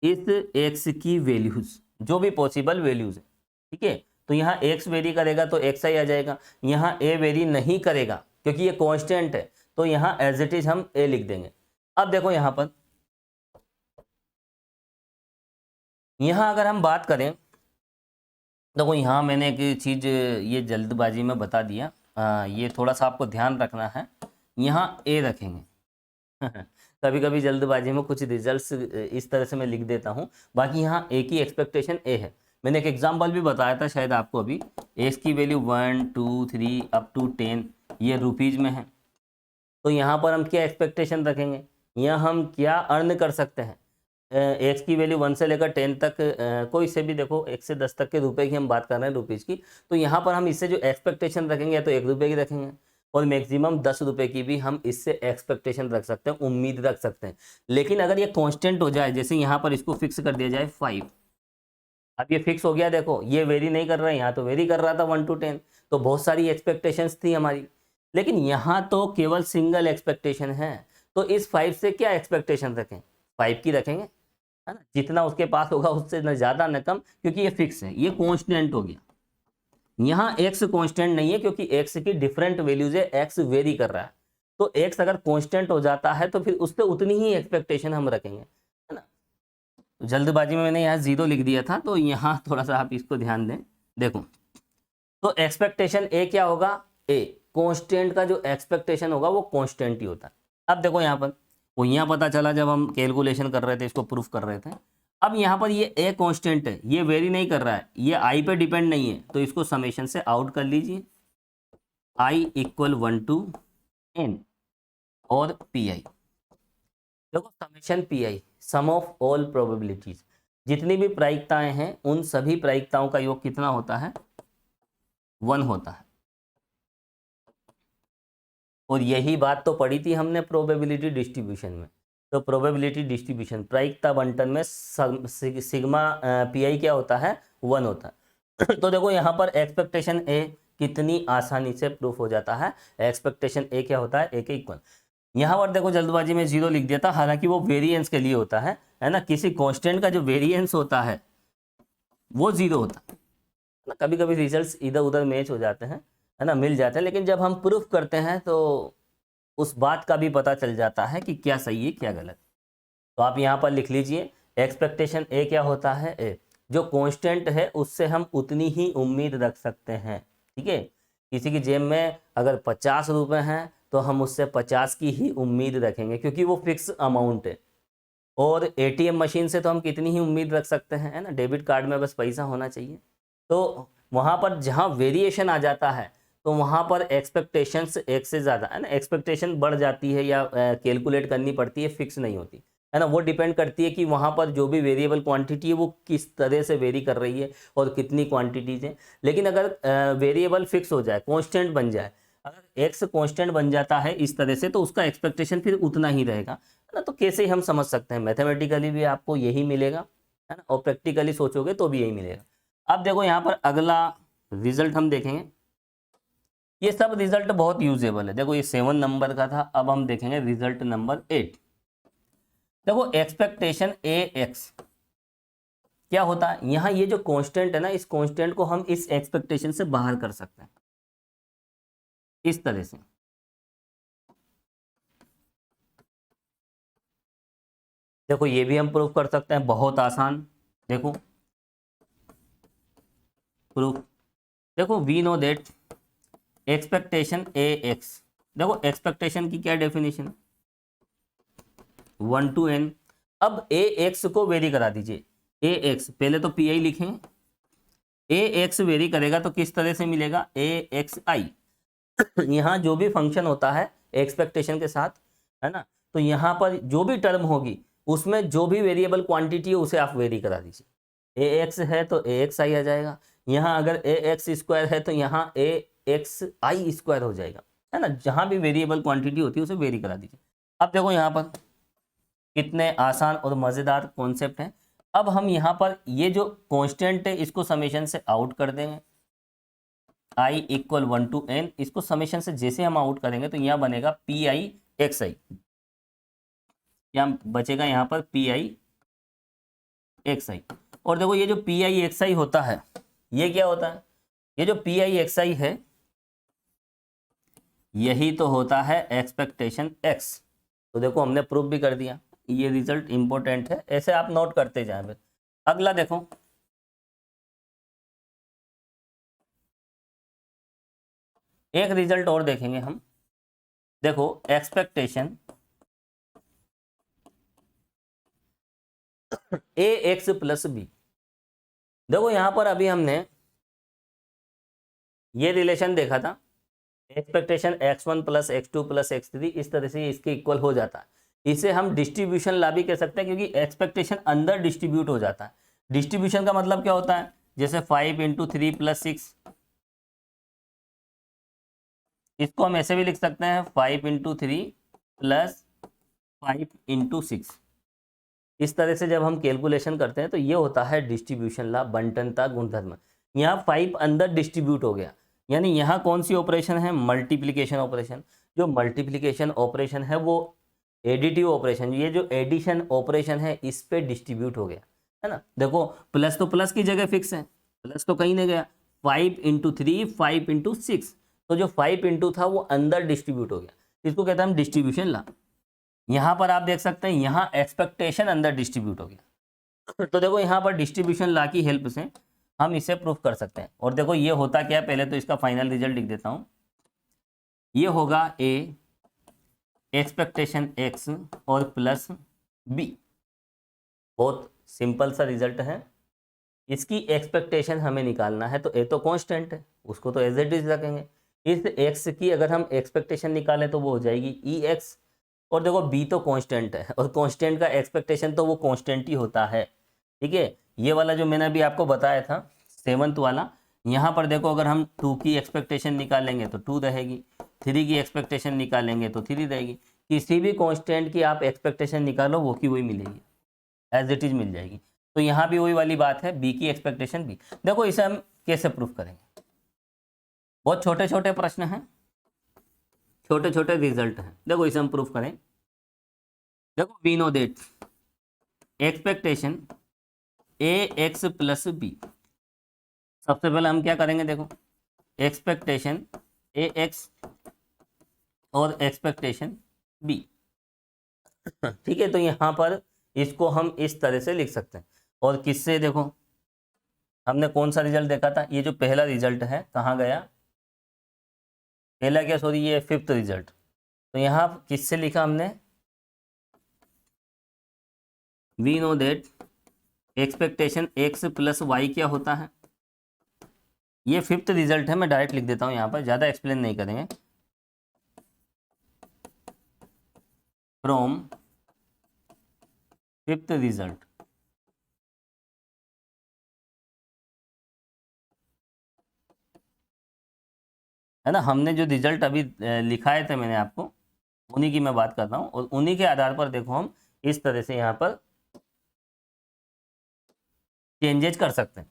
इस एक्स की वैल्यूज, जो भी पॉसिबल वैल्यूज है, ठीक है। तो यहाँ एक्स वेरी करेगा तो एक्स आई आ जाएगा, यहाँ ए वेरी नहीं करेगा क्योंकि ये कांस्टेंट है, तो यहाँ एज इट इज हम ए लिख देंगे। अब देखो यहाँ पर, यहाँ अगर हम बात करें, देखो यहाँ मैंने एक चीज़ ये जल्दबाजी में बता दिया, ये थोड़ा सा आपको ध्यान रखना है, यहाँ ए रखेंगे कभी कभी जल्दबाजी में कुछ रिजल्ट्स इस तरह से मैं लिख देता हूँ, बाकी यहाँ ए की एक्सपेक्टेशन ए है। मैंने एक एग्जांपल भी बताया था शायद आपको अभी, एक्स की वैल्यू 1 2 3 अप टू 10 ये रुपीज़ में है। तो यहाँ पर हम क्या एक्सपेक्टेशन रखेंगे, यहाँ हम क्या अर्न कर सकते हैं, एक्स की वैल्यू 1 से लेकर 10 तक, कोई से भी देखो 1 से 10 तक के रुपए की हम बात कर रहे हैं, रुपीज़ की। तो यहाँ पर हम इससे जो एक्सपेक्टेशन रखेंगे या तो 1 रुपये की रखेंगे, और मैक्सिमम 10 रुपये की भी हम इससे एक्सपेक्टेशन रख सकते हैं, उम्मीद रख सकते हैं। लेकिन अगर ये कांस्टेंट हो जाए, जैसे यहाँ पर इसको फिक्स कर दिया जाए 5, अब ये फिक्स हो गया, देखो ये वेरी नहीं कर रहा है, यहाँ तो वेरी कर रहा था 1 to 10, तो बहुत सारी एक्सपेक्टेशंस थी हमारी, लेकिन यहाँ तो केवल सिंगल एक्सपेक्टेशन है। तो इस 5 से क्या एक्सपेक्टेशन रखें, 5 की रखेंगे, है ना। जितना उसके पास होगा उससे न ज़्यादा न कम, क्योंकि ये फिक्स है, ये कॉन्स्टेंट हो गया। यहाँ एक्स कांस्टेंट नहीं है क्योंकि एक्स की डिफरेंट वैल्यूज है, एक्स वेरी कर रहा है। तो एक्स अगर कांस्टेंट हो जाता है तो फिर उस पर उतनी ही एक्सपेक्टेशन हम रखेंगे, है ना। तो जल्दबाजी में मैंने यहाँ 0 लिख दिया था, तो यहाँ थोड़ा सा आप इसको ध्यान दें। देखो तो एक्सपेक्टेशन ए क्या होगा, ए कांस्टेंट का जो एक्सपेक्टेशन होगा वो कांस्टेंट ही होता है। अब देखो यहाँ पर वो यहाँ पता चला जब हम कैलकुलेशन कर रहे थे, इसको प्रूफ कर रहे थे। अब यहाँ पर ये ए कांस्टेंट है, ये वेरी नहीं कर रहा है, ये आई पे डिपेंड नहीं है, तो इसको समेशन से आउट कर लीजिए। आई इक्वल 1 to n और पी आई, देखो summation P I sum of all probabilities, जितनी भी प्रायिकताएं हैं उन सभी प्रायिकताओं का योग कितना होता है, 1 होता है। और यही बात तो पढ़ी थी हमने प्रोबेबिलिटी डिस्ट्रीब्यूशन में। तो प्रोबेबिलिटी डिस्ट्रीब्यूशन प्रायिकता बंटन में सिग्मा पी आई क्या होता है, 1 होता है। तो देखो यहाँ पर एक्सपेक्टेशन ए कितनी आसानी से प्रूफ हो जाता है। एक्सपेक्टेशन ए क्या होता है, ए के इक्वल। यहाँ पर देखो जल्दबाजी में 0 लिख दिया था, हालांकि वो वेरिएंस के लिए होता है ना। किसी कांस्टेंट का जो वेरिएंस होता है वो 0 होता है ना। कभी कभी रिजल्ट्स इधर उधर मैच हो जाते हैं, है ना, मिल जाते हैं, लेकिन जब हम प्रूफ करते हैं तो उस बात का भी पता चल जाता है कि क्या सही है क्या गलत। तो आप यहाँ पर लिख लीजिए एक्सपेक्टेशन ए क्या होता है, ए जो कांस्टेंट है उससे हम उतनी ही उम्मीद रख सकते हैं, ठीक है। किसी की जेब में अगर 50 रुपये हैं तो हम उससे 50 की ही उम्मीद रखेंगे, क्योंकि वो फिक्स अमाउंट है। और एटीएम मशीन से तो हम कितनी ही उम्मीद रख सकते हैं, है ना, डेबिट कार्ड में बस पैसा होना चाहिए। तो वहाँ पर जहाँ वेरिएशन आ जाता है तो वहाँ पर एक्सपेक्टेशंस एक से ज़्यादा, है ना, एक्सपेक्टेशन बढ़ जाती है या कैलकुलेट करनी पड़ती है, फिक्स नहीं होती, है ना। वो डिपेंड करती है कि वहाँ पर जो भी वेरिएबल क्वांटिटी है वो किस तरह से वेरी कर रही है और कितनी क्वांटिटीज है। लेकिन अगर वेरिएबल फिक्स हो जाए, कांस्टेंट बन जाए, अगर एक्स कांस्टेंट बन जाता है इस तरह से, तो उसका एक्सपेक्टेशन फिर उतना ही रहेगा, है ना। तो कैसे हम समझ सकते हैं, मैथमेटिकली भी आपको यही मिलेगा, है ना, और प्रैक्टिकली सोचोगे तो भी यही मिलेगा। अब देखो यहाँ पर अगला रिजल्ट हम देखेंगे। ये सब रिजल्ट बहुत यूजेबल है। देखो ये 7 नंबर का था, अब हम देखेंगे रिजल्ट नंबर 8। देखो एक्सपेक्टेशन ए एक्स क्या होता है, यहाँ ये जो कांस्टेंट है ना, इस कांस्टेंट को हम इस एक्सपेक्टेशन से बाहर कर सकते हैं इस तरह से। देखो ये भी हम प्रूफ कर सकते हैं, बहुत आसान। देखो प्रूफ, देखो we know that expectation A X, देखो एक्सपेक्टेशन की क्या डेफिनेशन, 1 to n। अब ए एक्स को वेरी करा दीजिए, ए एक्स पहले तो पी आई लिखें, ए एक्स वेरी करेगा तो किस तरह से मिलेगा, ए एक्स आई। यहाँ जो भी फंक्शन होता है एक्सपेक्टेशन के साथ, है ना, तो यहाँ पर जो भी टर्म होगी उसमें जो भी वेरिएबल क्वांटिटी है उसे आप वेरी करा दीजिए। ए एक्स है तो ए एक्स आई आ जाएगा, यहाँ अगर ए एक्स स्क्वायर है तो यहाँ ए एक्स आई स्क्वायर हो जाएगा, है ना। जहाँ भी वेरिएबल क्वांटिटी होती है उसे वेरी करा दीजिए। अब देखो यहाँ पर कितने आसान और मज़ेदार कॉन्सेप्ट हैं। अब हम यहाँ पर ये जो कांस्टेंट है इसको समेशन से आउट कर देंगे, i इक्वल 1 to n। इसको समेशन से जैसे हम आउट करेंगे तो यहाँ बनेगा पी आई एक्स आई, यहाँ बचेगा यहाँ पर पी आई एक्स आई। और देखो ये जो पी आई एक्स आई होता है ये क्या होता है, ये जो पी आई एक्स आई है यही तो होता है एक्सपेक्टेशन एक्स। तो देखो हमने प्रूफ भी कर दिया, ये रिजल्ट इंपॉर्टेंट है, ऐसे आप नोट करते जाएं। फिर अगला देखो, एक रिजल्ट और देखेंगे हम। देखो expectation A X plus B, देखो यहां पर अभी हमने ये रिलेशन देखा था, expectation x1 plus x2 plus x3, इस तरह से इसके इक्वल हो जाता है। इसे हम डिस्ट्रीब्यूशन ला भी कह सकते हैं, क्योंकि एक्सपेक्टेशन अंदर डिस्ट्रीब्यूट हो जाता है। डिस्ट्रीब्यूशन का मतलब क्या होता है, जैसे 5 × 3 + 6, इसको हम ऐसे भी लिख सकते हैं 5 × 3 + 5 × 6। इस तरह से जब हम कैलकुलेशन करते हैं तो ये होता है डिस्ट्रीब्यूशन ला, बंटनता गुणधर्म। यहाँ 5 अंदर डिस्ट्रीब्यूट हो गया, यानी यहाँ कौन सी ऑपरेशन है, मल्टीप्लिकेशन ऑपरेशन। जो मल्टीप्लिकेशन ऑपरेशन है वो एडिटिव ऑपरेशन, ये जो एडिशन ऑपरेशन है इस पे डिस्ट्रीब्यूट हो गया, है ना। देखो प्लस तो प्लस की जगह फिक्स है, प्लस तो कहीं नहीं गया, 5 × 3 5 × 6, तो जो 5 था वो अंदर डिस्ट्रीब्यूट हो गया, इसको कहते हैं हम डिस्ट्रीब्यूशन ला। यहाँ पर आप देख सकते हैं यहाँ एक्सपेक्टेशन अंदर डिस्ट्रीब्यूट हो गया तो देखो यहाँ पर डिस्ट्रीब्यूशन ला की हेल्प से हम इसे प्रूफ कर सकते हैं। और देखो ये होता क्या है, पहले तो इसका फाइनल रिजल्ट लिख देता हूँ, ये होगा ए एक्सपेक्टेशन एक्स और प्लस बी। बहुत सिंपल सा रिजल्ट है। इसकी एक्सपेक्टेशन हमें निकालना है, तो ए तो कांस्टेंट है, उसको तो एज इट इज रखेंगे। इस एक्स की अगर हम एक्सपेक्टेशन निकालें तो वो हो जाएगी ई एक्स। और देखो बी तो कांस्टेंट है, और कांस्टेंट का एक्सपेक्टेशन तो वो कांस्टेंट ही होता है, ठीक है। ये वाला जो मैंने अभी आपको बताया था 7th वाला, यहाँ पर देखो अगर हम 2 की एक्सपेक्टेशन निकालेंगे तो 2 रहेगी, 3 की एक्सपेक्टेशन निकालेंगे तो 3 रहेगी। किसी भी कांस्टेंट की आप एक्सपेक्टेशन निकालो वो की वही मिलेगी, एज इट इज मिल जाएगी। तो यहाँ भी वही वाली बात है, बी की एक्सपेक्टेशन बी। देखो इसे हम कैसे प्रूफ करेंगे, बहुत छोटे छोटे प्रश्न हैं, छोटे छोटे रिजल्ट हैं। देखो इसे हम प्रूफ करें। देखो we know that expectation A X plus B. सबसे पहले हम क्या करेंगे, देखो एक्सपेक्टेशन ए एक्स और एक्सपेक्टेशन बी, ठीक है। तो यहाँ पर इसको हम इस तरह से लिख सकते हैं। और किससे, देखो हमने कौन सा रिजल्ट देखा था, ये जो पहला रिजल्ट है कहाँ गया, पहला क्या, सॉरी ये 5th रिजल्ट। तो यहाँ किससे लिखा हमने, we know that expectation X plus Y क्या होता है, ये 5th रिजल्ट है। मैं डायरेक्ट लिख देता हूँ यहाँ पर, ज़्यादा एक्सप्लेन नहीं करेंगे। फ्रॉम 5th रिजल्ट, है ना। हमने जो रिजल्ट अभी लिखाए थे मैंने आपको, उन्हीं की मैं बात कर रहा हूँ। और उन्हीं के आधार पर देखो हम इस तरह से यहाँ पर चेंजेज कर सकते हैं,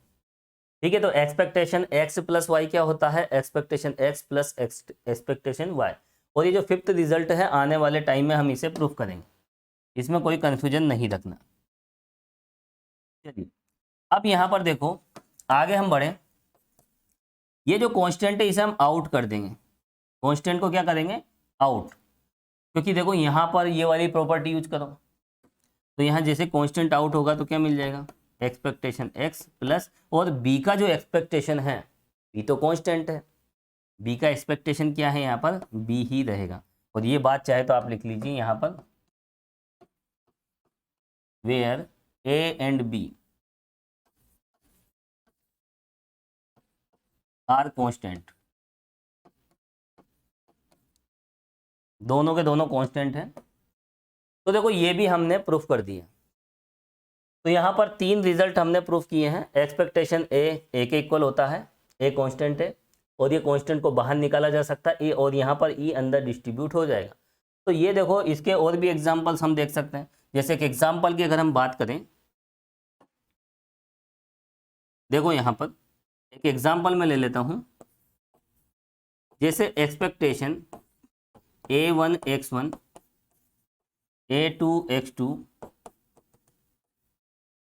ठीक है। तो एक्सपेक्टेशन एक्स प्लस वाई क्या होता है, expectation X plus expectation Y. और ये जो 5th रिजल्ट है आने वाले टाइम में हम इसे प्रूफ करेंगे, इसमें कोई कंफ्यूजन नहीं रखना। चलिए अब यहाँ पर देखो आगे हम बढ़े। ये जो कांस्टेंट है इसे हम आउट कर देंगे, कांस्टेंट को क्या करेंगे, आउट। क्योंकि देखो यहाँ पर ये वाली प्रॉपर्टी यूज करो, तो यहाँ जैसे कांस्टेंट आउट होगा तो क्या मिल जाएगा, एक्सपेक्टेशन एक्स प्लस, और बी का जो एक्सपेक्टेशन है, बी तो कांस्टेंट है, बी का एक्सपेक्टेशन क्या है यहाँ पर, बी ही रहेगा। और ये बात चाहे तो आप लिख लीजिए यहाँ पर, where A and B are constant, दोनों के दोनों कांस्टेंट हैं। तो देखो ये भी हमने प्रूफ कर दिया। तो यहाँ पर 3 रिजल्ट हमने प्रूफ किए हैं। एक्सपेक्टेशन ए के इक्वल होता है, ए कांस्टेंट है, और ये कांस्टेंट को बाहर निकाला जा सकता है ए, और यहाँ पर ई अंदर डिस्ट्रीब्यूट हो जाएगा। तो ये देखो इसके और भी एग्जाम्पल्स हम देख सकते हैं। जैसे एक एग्जाम्पल की अगर हम बात करें, देखो यहाँ पर एक एग्जाम्पल मैं ले लेता हूँ। जैसे expectation A1 x1 A2 x2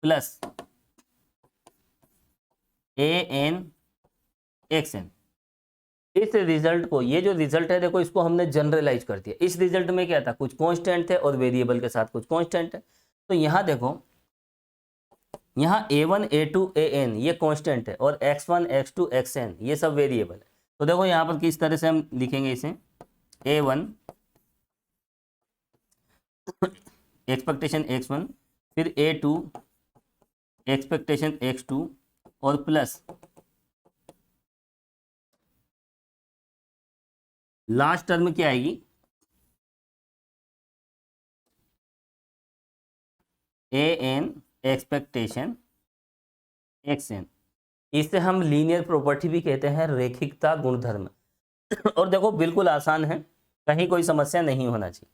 plus AN xn, इस रिजल्ट को, ये जो रिजल्ट है देखो इसको हमने जनरलाइज कर दिया। इस रिजल्ट में क्या था, कुछ कांस्टेंट थे और वेरिएबल के साथ कुछ कांस्टेंट है। तो यहाँ देखो, यहाँ A1 A2 AN ये कांस्टेंट है, और x1 x2 xn ये सब वेरिएबल है। तो देखो यहाँ पर किस तरह से हम लिखेंगे इसे, A1 एक्सपेक्टेशन x1, फिर A2 एक्सपेक्टेशन x2, और प्लस लास्ट टर्म क्या आएगी, AN एक्सपेक्टेशन xn। इसे हम लीनियर प्रॉपर्टी भी कहते हैं, रैखिकता गुणधर्म। और देखो बिल्कुल आसान है, कहीं कोई समस्या नहीं होना चाहिए।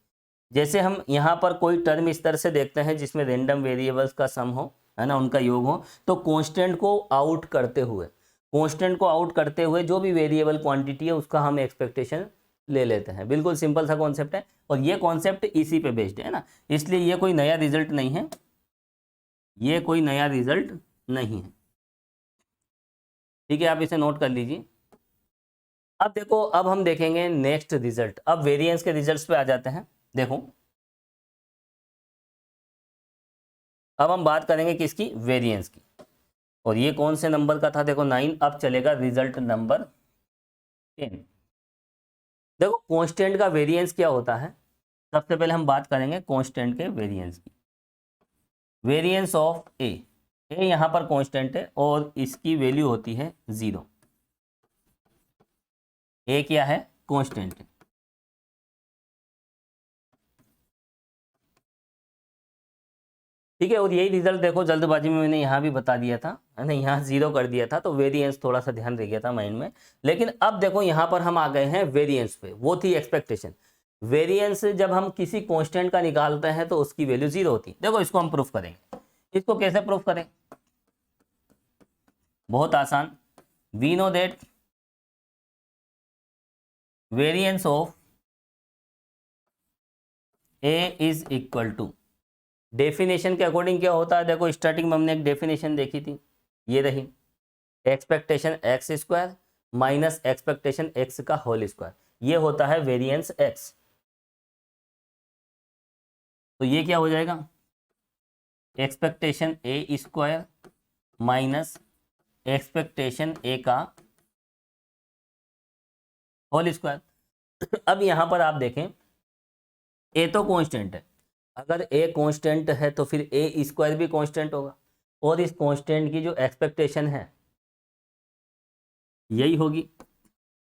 जैसे हम यहाँ पर कोई टर्म इस तरह से देखते हैं जिसमें रैंडम वेरिएबल्स का सम हो, है ना, उनका योग हो, तो कांस्टेंट को आउट करते हुए, कांस्टेंट को आउट करते हुए जो भी वेरिएबल क्वांटिटी है उसका हम एक्सपेक्टेशन ले लेते हैं। बिल्कुल सिंपल सा कॉन्सेप्ट है और ये कॉन्सेप्ट इसी पे बेस्ड है ना, इसलिए ये कोई नया रिजल्ट नहीं है, ये कोई नया रिजल्ट नहीं है। ठीक है, आप इसे नोट कर लीजिए। अब देखो, अब हम देखेंगे नेक्स्ट रिजल्ट। अब वेरिएंस के रिजल्ट्स पे आ जाते हैं। देखो, अब हम बात करेंगे किसकी, वेरिएंस की। और ये कौन से नंबर का था, देखो 9। अब चलेगा रिजल्ट नंबर 10। देखो कांस्टेंट का वेरिएंस क्या होता है, सबसे पहले हम बात करेंगे कांस्टेंट के वेरिएंस की। वेरिएंस ऑफ ए यहाँ पर कांस्टेंट है और इसकी वैल्यू होती है 0। ए क्या है, कांस्टेंट है। ठीक है, और यही रिजल्ट देखो जल्दबाजी में मैंने यहाँ भी बता दिया था, है ना, यहाँ 0 कर दिया था, तो वेरिएंस थोड़ा सा ध्यान रह गया था माइंड में। लेकिन अब देखो यहाँ पर हम आ गए हैं वेरिएंस पे, वो थी एक्सपेक्टेशन। वेरिएंस जब हम किसी कांस्टेंट का निकालते हैं तो उसकी वैल्यू 0 होती है। देखो इसको हम प्रूफ करेंगे। इसको कैसे प्रूफ करें, बहुत आसान। We know that variance of A is equal to, definition के अकॉर्डिंग क्या होता है, देखो स्टार्टिंग में हमने एक डेफिनेशन देखी थी, ये रही, expectation x square minus expectation x का होल स्क्वायर, ये होता है वेरिएंस एक्स। तो ये क्या हो जाएगा, एक्सपेक्टेशन ए स्क्वायर माइनस एक्सपेक्टेशन ए का होल स्क्वायर। अब यहां पर आप देखें, ए तो कांस्टेंट है, अगर ए कांस्टेंट है तो फिर ए स्क्वायर भी कांस्टेंट होगा, और इस कांस्टेंट की जो एक्सपेक्टेशन है यही होगी।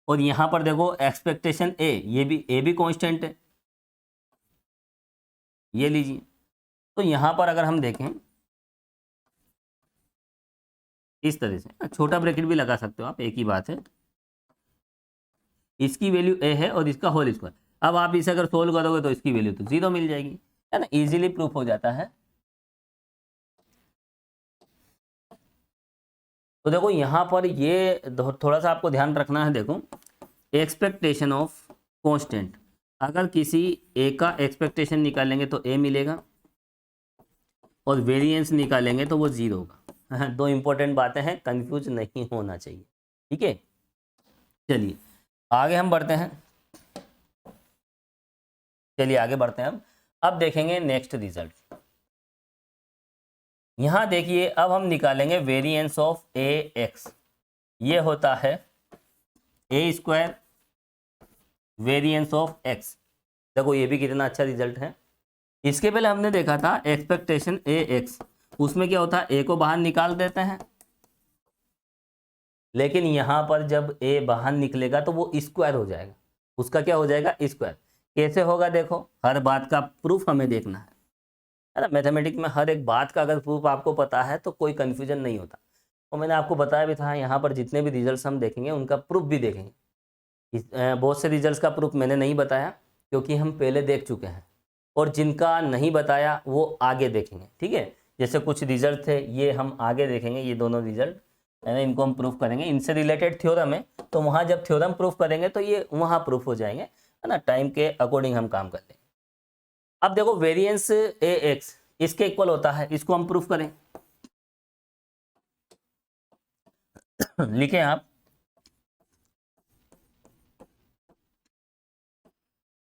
और यहां पर देखो एक्सपेक्टेशन ए भी कांस्टेंट है, ये लीजिए। तो यहां पर अगर हम देखें इस तरह से, छोटा ब्रैकेट भी लगा सकते हो आप, एक ही बात है, इसकी वैल्यू ए है और इसका होल स्क्वायर। अब आप इसे अगर सोल्व करोगे तो इसकी वैल्यू तो 0 मिल जाएगी, है ना, इजीली प्रूफ हो जाता है। तो देखो यहाँ पर ये थोड़ा सा आपको ध्यान रखना है। देखो एक्सपेक्टेशन ऑफ कांस्टेंट, अगर किसी ए का एक्सपेक्टेशन निकालेंगे तो ए मिलेगा, और वेरिएंस निकालेंगे तो वो 0 होगा। दो इंपॉर्टेंट बातें हैं, कंफ्यूज नहीं होना चाहिए। ठीक है, चलिए आगे हम बढ़ते हैं। चलिए आगे बढ़ते हैं। अब देखेंगे नेक्स्ट रिजल्ट। यहां देखिए, अब हम निकालेंगे वेरिएंस ऑफ ए एक्स, ये होता है ए स्क्वायर वेरिएंस ऑफ एक्स। देखो ये भी कितना अच्छा रिजल्ट है। इसके पहले हमने देखा था एक्सपेक्टेशन ए एक्स, उसमें क्या होता है, ए को बाहर निकाल देते हैं, लेकिन यहां पर जब ए बाहर निकलेगा तो वो स्क्वायर हो जाएगा, उसका क्या हो जाएगा, स्क्वायर। कैसे होगा, देखो हर बात का प्रूफ हमें देखना है ना, मैथमेटिक्स में हर एक बात का अगर प्रूफ आपको पता है तो कोई कंफ्यूजन नहीं होता। और मैंने आपको बताया भी था, यहाँ पर जितने भी रिजल्ट्स हम देखेंगे उनका प्रूफ भी देखेंगे। बहुत से रिजल्ट्स का प्रूफ मैंने नहीं बताया क्योंकि हम पहले देख चुके हैं, और जिनका नहीं बताया वो आगे देखेंगे। ठीक है, जैसे कुछ रिजल्ट थे ये हम आगे देखेंगे, ये दोनों रिजल्ट है ना, इनको हम प्रूफ करेंगे, इनसे रिलेटेड थ्योरम है, तो वहाँ जब थ्योरम प्रूफ करेंगे तो ये वहाँ प्रूफ हो जाएंगे, है ना, टाइम के अकॉर्डिंग हम काम कर लेंगे। अब देखो वेरिएंस ए एक्स इसके इक्वल होता है, इसको हम प्रूफ करें। लिखें आप,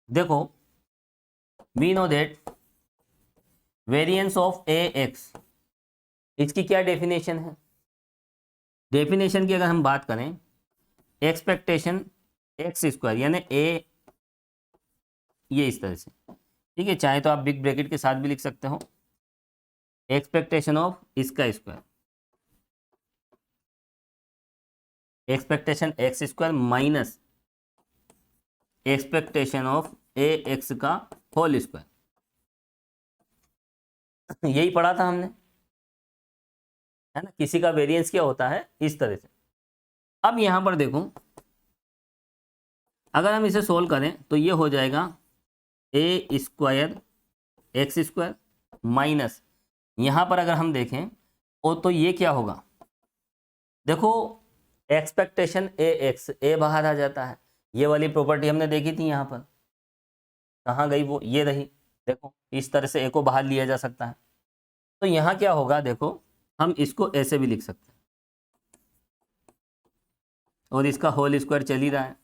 देखो we know that variance of A X, इसकी क्या डेफिनेशन है, डेफिनेशन की अगर हम बात करें, एक्सपेक्टेशन एक्स स्क्वायर यानी ए, ये इस तरह से, ठीक है, चाहे तो आप बिग ब्रैकेट के साथ भी लिख सकते हो, एक्सपेक्टेशन ऑफ इसका square, expectation x square minus expectation of A x का होल स्क्वायर। यही पढ़ा था हमने, है ना, किसी का वेरिएंस क्या होता है इस तरह से। अब यहां पर देखो, अगर हम इसे सोल्व करें तो ये हो जाएगा ए स्क्वायर एक्स स्क्वायर माइनस, यहां पर अगर हम देखें तो ये क्या होगा, देखो एक्सपेक्टेशन ए एक्स, ए बाहर आ जाता है, ये वाली प्रॉपर्टी हमने देखी थी यहाँ पर, कहाँ गई वो, ये रही। देखो इस तरह से ए को बाहर लिया जा सकता है। तो यहाँ क्या होगा, देखो हम इसको ऐसे भी लिख सकते हैं, और इसका होल स्क्वायर चल ही रहा है।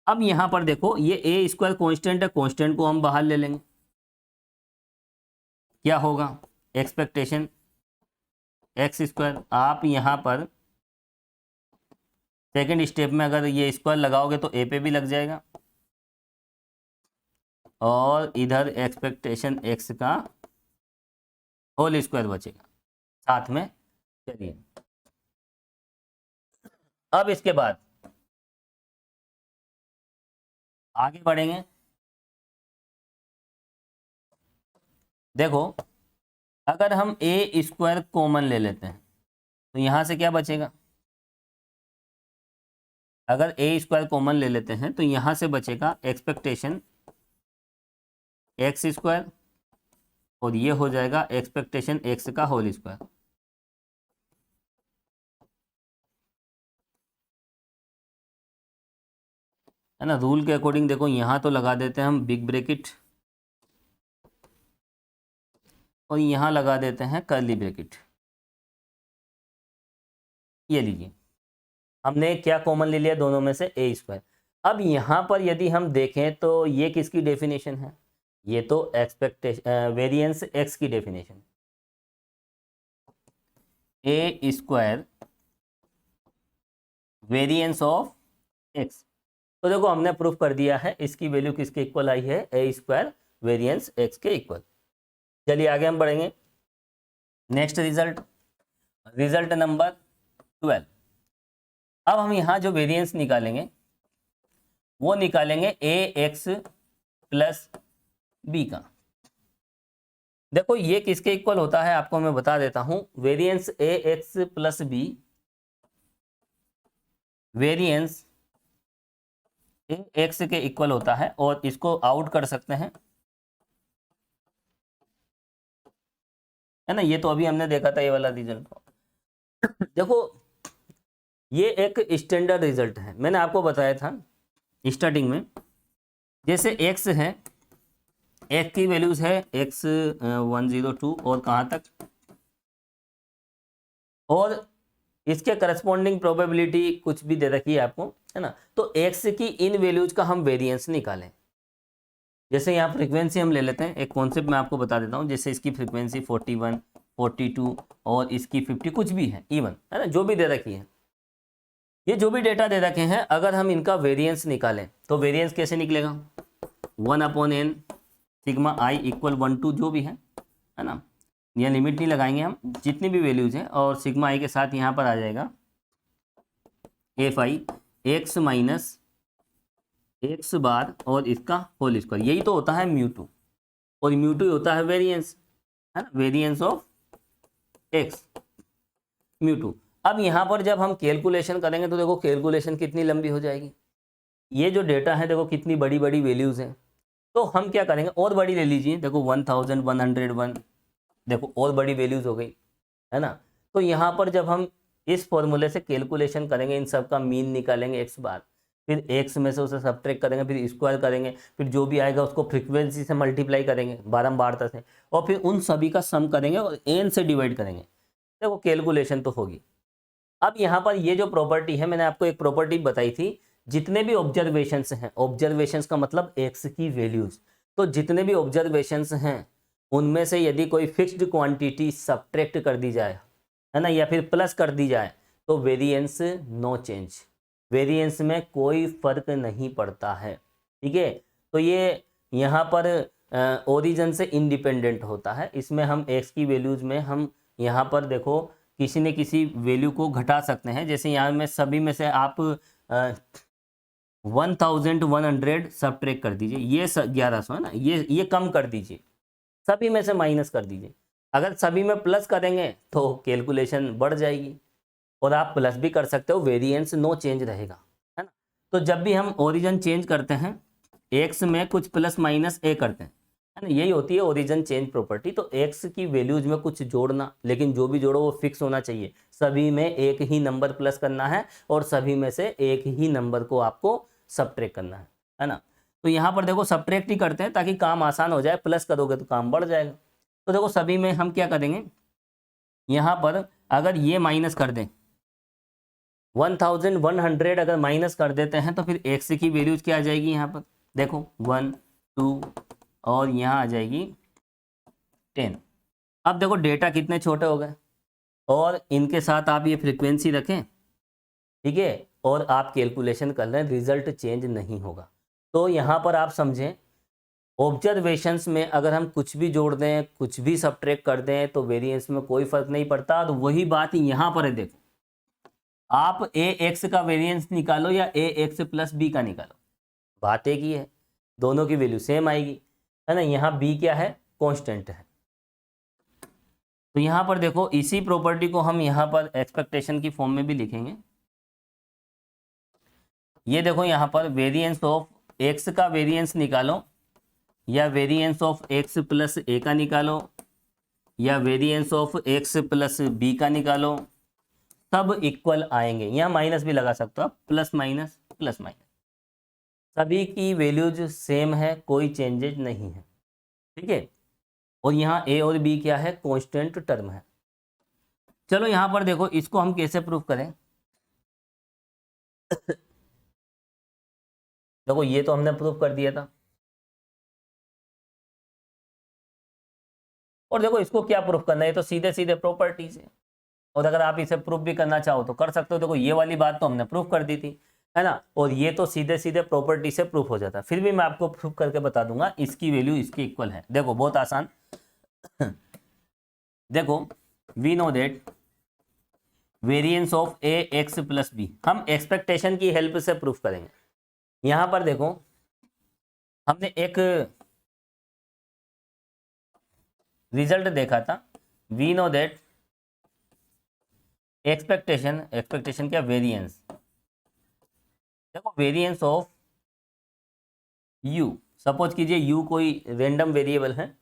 अब यहाँ पर देखो ये ए स्क्वायर कॉन्स्टेंट है, कॉन्स्टेंट को हम बाहर ले लेंगे, क्या होगा, एक्सपेक्टेशन एक्स स्क्वायर। आप यहाँ पर सेकेंड स्टेप में अगर ये स्क्वायर लगाओगे तो ए पे भी लग जाएगा, और इधर एक्सपेक्टेशन एक्स का होल स्क्वायर बचेगा साथ में। चलिए अब इसके बाद आगे बढ़ेंगे। देखो अगर हम ए स्क्वायर कॉमन ले लेते हैं तो यहाँ से क्या बचेगा, अगर ए स्क्वायर कॉमन ले लेते हैं तो यहाँ से बचेगा एक्सपेक्टेशन एक्स स्क्वायर, और ये हो जाएगा एक्सपेक्टेशन एक्स का होल स्क्वायर। है ना, रूल के अकॉर्डिंग देखो यहाँ तो लगा देते हैं हम बिग ब्रैकेट, और यहाँ लगा देते हैं कर्ली ब्रैकेट। ये लीजिए, हमने क्या कॉमन ले लिया दोनों में से, ए स्क्वायर। अब यहाँ पर यदि हम देखें तो ये किसकी डेफिनेशन है, ये तो एक्सपेक्टेशन वेरिएंस एक्स की definition, A square variance of x. तो देखो हमने प्रूफ कर दिया है इसकी वैल्यू किसके इक्वल आई है, ए स्क्वायर वेरिएंस एक्स के इक्वल। चलिए आगे हम बढ़ेंगे। Next result, result number 12। अब हम यहाँ जो वेरिएंस निकालेंगे वो निकालेंगे ए एक्स प्लस बी का। देखो ये किसके इक्वल होता है आपको मैं बता देता हूं, variance A X plus B variance A x के इक्वल होता है, और इसको आउट कर सकते हैं, है ना। ये तो अभी हमने देखा था ये वाला रिजल्ट को। देखो ये एक स्टैंडर्ड रिजल्ट है, मैंने आपको बताया था स्टार्टिंग में। जैसे x है, x की वैल्यूज है x 102 और कहाँ तक, और इसके करस्पॉन्डिंग प्रोबेबिलिटी कुछ भी दे रखी है आपको, है ना। तो x की इन वैल्यूज का हम वेरिएंस निकालें। जैसे यहाँ फ्रीक्वेंसी हम ले लेते हैं, एक कॉन्सेप्ट मैं आपको बता देता हूँ। जैसे इसकी फ्रीक्वेंसी 41, 42 और इसकी 50 कुछ भी है, इवन, है ना, जो भी दे रखी है, ये जो भी डेटा दे रखे हैं, अगर हम इनका वेरिएंस निकालें तो वेरिएंस कैसे निकलेगा, 1/n sigma i equal 1 to जो भी है ना, यह लिमिट नहीं लगाएंगे हम, जितनी भी वैल्यूज हैं, और सिग्मा i के साथ यहाँ पर आ जाएगा F I X minus X bar और इसका होल स्क्वायर। यही तो होता है म्यू2, और म्यू2 होता है वेरिएंस, है ना, वेरिएंस ऑफ एक्स म्यू2। अब यहाँ पर जब हम कैलकुलेशन करेंगे तो देखो कैलकुलेशन कितनी लंबी हो जाएगी। ये जो डेटा है देखो कितनी बड़ी बड़ी वैल्यूज़ हैं, तो हम क्या करेंगे, और बड़ी ले लीजिए। देखो 1101, देखो और बड़ी वैल्यूज़ हो गई, है ना। तो यहाँ पर जब हम इस फॉर्मूले से कैलकुलेशन करेंगे, इन सब का मीन निकालेंगे एक्स बार, फिर एक्स में से उसे सब्ट्रैक्ट करेंगे, फिर स्क्वायर करेंगे, फिर जो भी आएगा उसको फ्रीक्वेंसी से मल्टीप्लाई करेंगे बारंबारता से, और फिर उन सभी का सम करेंगे और एन से डिवाइड करेंगे। देखो कैलकुलेशन तो होगी। अब यहाँ पर ये जो प्रॉपर्टी है, मैंने आपको एक प्रॉपर्टी बताई थी, जितने भी ऑब्जर्वेशंस हैं, ऑब्जर्वेशंस का मतलब एक्स की वैल्यूज, तो जितने भी ऑब्जर्वेशंस हैं उनमें से यदि कोई फिक्स्ड क्वांटिटी सब्ट्रैक्ट कर दी जाए, है ना, या फिर प्लस कर दी जाए, तो वेरिएंस नो चेंज, वेरिएंस में कोई फर्क नहीं पड़ता है, ठीक है। तो ये यहाँ पर ओरिजिन से इंडिपेंडेंट होता है। इसमें हम एक्स की वैल्यूज में हम यहाँ पर देखो किसी न किसी वैल्यू को घटा सकते हैं। जैसे यहाँ में सभी में से आप 1100 सब्ट्रैक्ट कर दीजिए, ये 1100 है ना, ये कम कर दीजिए, सभी में से माइनस कर दीजिए। अगर सभी में प्लस करेंगे तो कैलकुलेशन बढ़ जाएगी, और आप प्लस भी कर सकते हो, वेरिएंस नो चेंज रहेगा, है ना। तो जब भी हम ओरिजिन चेंज करते हैं, एक्स में कुछ प्लस माइनस ए करते हैं, है ना, यही होती है ओरिजिन चेंज प्रॉपर्टी। तो एक्स की वैल्यूज में कुछ जोड़ना, लेकिन जो भी जोड़ो वो फिक्स होना चाहिए, सभी में एक ही नंबर प्लस करना है, और सभी में से एक ही नंबर को आपको सब्ट्रैक्ट करना है ना। तो यहाँ पर देखो सब्ट्रैक्ट ही करते हैं ताकि काम आसान हो जाए, प्लस करोगे तो काम बढ़ जाएगा। तो देखो सभी में हम क्या करेंगे, यहाँ पर अगर ये माइनस कर दें 1100 अगर माइनस कर देते हैं तो फिर एक्स की वैल्यूज क्या आ जाएगी, यहाँ पर देखो 1 2 और यहाँ आ जाएगी 10। अब देखो डेटा कितने छोटे हो गए, और इनके साथ आप ये फ्रीक्वेंसी रखें, ठीक है, और आप कैलकुलेशन कर लें, रिजल्ट चेंज नहीं होगा। तो यहाँ पर आप समझें, ऑब्जर्वेशंस में अगर हम कुछ भी जोड़ दें, कुछ भी सब्ट्रैक्ट कर दें तो वेरिएंस में कोई फर्क नहीं पड़ता। तो वही बात यहाँ पर है, देखो आप ए एक्स का वेरिएंस निकालो या ए एक्स प्लस बी का निकालो, बात एक ही है, दोनों की वैल्यू सेम आएगी, है ना। यहाँ बी क्या है, कांस्टेंट है। तो यहाँ पर देखो इसी प्रॉपर्टी को हम यहाँ पर एक्सपेक्टेशन की फॉर्म में भी लिखेंगे। ये देखो यहाँ पर वेरिएंस ऑफ एक्स का वेरिएंस निकालो, या variance of X plus A का निकालो, या variance of X plus B का निकालो, सब इक्वल आएंगे। यहाँ माइनस भी लगा सकते हो आप, प्लस माइनस प्लस माइनस, सभी की वैल्यूज सेम है, कोई चेंजेज नहीं है, ठीक है। और यहाँ ए और बी क्या है, कांस्टेंट टर्म है। चलो यहाँ पर देखो इसको हम कैसे प्रूफ करें। देखो ये तो हमने प्रूफ कर दिया था, और देखो इसको क्या प्रूफ करना है, ये तो सीधे सीधे प्रॉपर्टी से, और अगर आप इसे प्रूफ भी करना चाहो तो कर सकते हो। देखो ये वाली बात तो हमने प्रूफ कर दी थी, है ना, और ये तो सीधे सीधे प्रॉपर्टी से प्रूफ हो जाता। फिर भी मैं आपको प्रूफ करके बता दूंगा, इसकी वैल्यू इसकी इक्वल है। देखो बहुत आसान, देखो we know that variance of A X plus B, हम एक्सपेक्टेशन की हेल्प से प्रूफ करेंगे। यहां पर देखो हमने एक रिजल्ट देखा था, वी नो दैट एक्सपेक्टेशन क्या, वेरिएंस, देखो वेरिएंस ऑफ यू, सपोज कीजिए यू कोई रेंडम वेरिएबल है,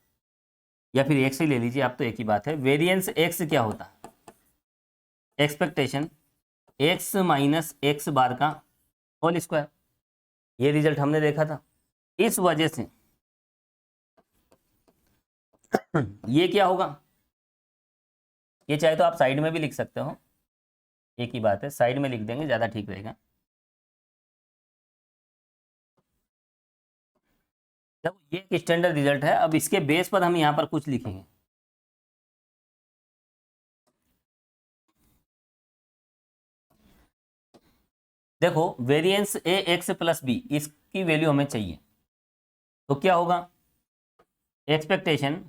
या फिर एक्स ही ले लीजिए आप, तो एक ही बात है। वेरिएंस एक्स क्या होता है, expectation x minus X bar का होल स्क्वायर, ये रिजल्ट हमने देखा था। इस वजह से ये क्या होगा, ये चाहे तो आप साइड में भी लिख सकते हो, एक ही बात है, साइड में लिख देंगे ज़्यादा ठीक रहेगा। देखो ये एक स्टैंडर्ड रिजल्ट है, अब इसके बेस पर हम यहाँ पर कुछ लिखेंगे। देखो variance A X plus B, इसकी वैल्यू हमें चाहिए, तो क्या होगा, एक्सपेक्टेशन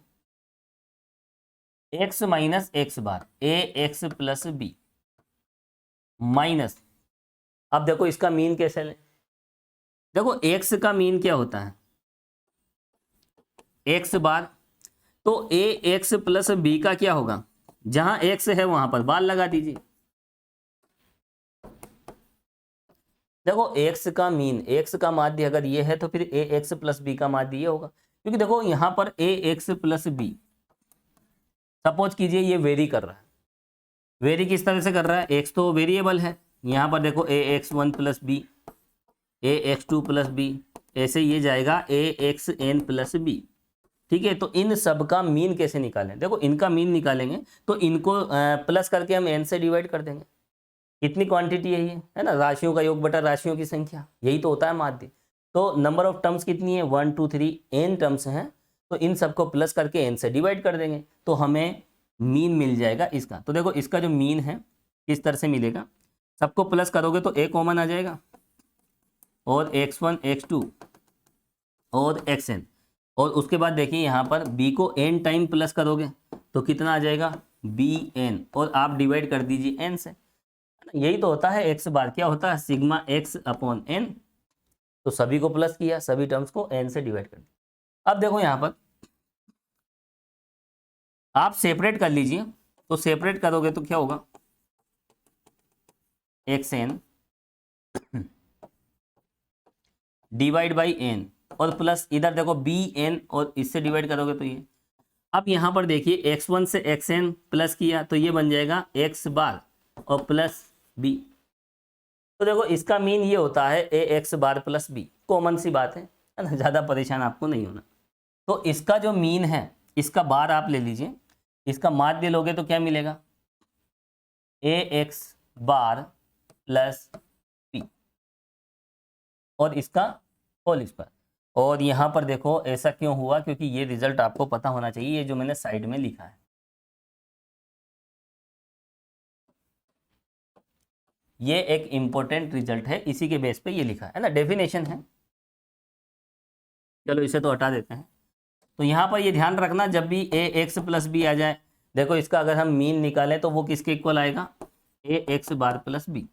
एक्स माइनस एक्स बार ए एक्स प्लस बी माइनस, अब देखो इसका मीन कैसे लें। देखो एक्स का मीन क्या होता है, एक्स बार, तो ए एक्स प्लस बी का क्या होगा, जहां एक्स है वहां पर बार लगा दीजिए। देखो एक्स का मीन, एक्स का माध्य अगर ये है तो फिर ए एक्स प्लस बी का माध्य ये होगा, क्योंकि देखो यहां पर ए एक्स प्लस बी, सपोज कीजिए ये वेरी कर रहा है, वेरी किस तरह से कर रहा है, एक्स तो वेरिएबल है, यहाँ पर देखो ए एक्स वन प्लस बी, ए एक्स टू प्लस बी, ऐसे ये जाएगा ए एक्स एन प्लस बी, ठीक है। तो इन सब का मीन कैसे निकालें, देखो इनका मीन निकालेंगे तो इनको प्लस करके हम एन से डिवाइड कर देंगे। कितनी क्वांटिटी है ये, है ना, राशियों का योग बटा राशियों की संख्या, यही तो होता है माध्य। तो नंबर ऑफ टर्म्स कितनी है, 1 2 3 एन टर्म्स हैं, तो इन सबको प्लस करके एन से डिवाइड कर देंगे तो हमें मीन मिल जाएगा इसका। तो देखो इसका जो मीन है किस तरह से मिलेगा, सबको प्लस करोगे तो ए कॉमन आ जाएगा, और x1 x2 और xn, और उसके बाद देखिए यहाँ पर b को n टाइम प्लस करोगे तो कितना आ जाएगा, bn, और आप डिवाइड कर दीजिए n से। यही तो होता है x बार, क्या होता है, सिग्मा x अपॉन n। तो सभी को प्लस किया, सभी टर्म्स को n से डिवाइड कर दिया। अब देखो यहाँ पर आप सेपरेट कर लीजिए, तो सेपरेट करोगे तो क्या होगा, xn डिवाइड बाई n, और प्लस इधर देखो bn, और इससे डिवाइड करोगे तो ये। अब यहाँ पर देखिए x1 से xn प्लस किया तो ये बन जाएगा x बार और प्लस b, तो देखो इसका मीन ये होता है ए एक्स बार प्लस बी, कॉमन सी बात है ना, ज़्यादा परेशान आपको नहीं होना। तो इसका जो मीन है, इसका बार आप ले लीजिए, इसका माध्य लोगे तो क्या मिलेगा, ए एक्स बार प्लस बी, और इसका होल स्क्वायर। और यहाँ पर देखो ऐसा क्यों हुआ, क्योंकि ये रिजल्ट आपको पता होना चाहिए, ये जो मैंने साइड में लिखा है, ये एक इंपॉर्टेंट रिजल्ट है, इसी के बेस पे ये लिखा है ना, डेफिनेशन है। चलो इसे तो हटा देते हैं। तो यहाँ पर ये ध्यान रखना, जब भी ए एक्स प्लस बी आ जाए, देखो इसका अगर हम मीन निकालें तो वो किसके इक्वल आएगा, ए एक्स बार प्लस बी।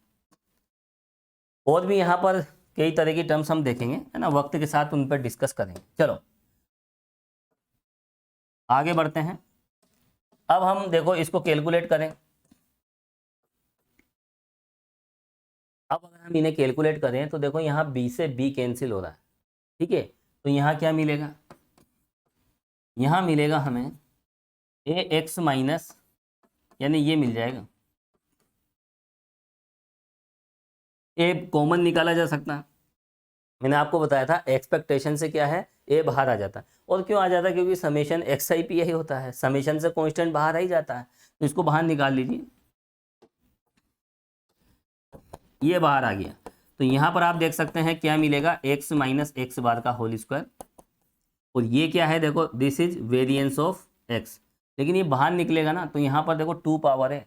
और भी यहाँ पर कई तरह की टर्म्स हम देखेंगे, है ना, वक्त के साथ उन पर डिस्कस करेंगे। चलो आगे बढ़ते हैं। अब हम देखो इसको कैलकुलेट करें। अब अगर हम इन्हें कैलकुलेट करें तो देखो यहाँ बी से बी कैंसिल हो रहा है, ठीक है। तो यहाँ क्या मिलेगा, यहाँ मिलेगा हमें ए एक्स माइनस, यानी ये मिल जाएगा, ए कॉमन निकाला जा सकता है। मैंने आपको बताया था एक्सपेक्टेशन से क्या है, ए बाहर आ जाता है। और क्यों आ जाता है, क्योंकि summation x I P I होता है, समेशन से कांस्टेंट बाहर आ ही जाता है। तो इसको बाहर निकाल लीजिए, ये बाहर आ गया। तो यहाँ पर आप देख सकते हैं क्या मिलेगा, एक्स माइनस एक्स बार का होल स्क्वायर। और ये क्या है, देखो this is variance of x. लेकिन ये बाहर निकलेगा ना, तो यहाँ पर देखो 2 पावर है,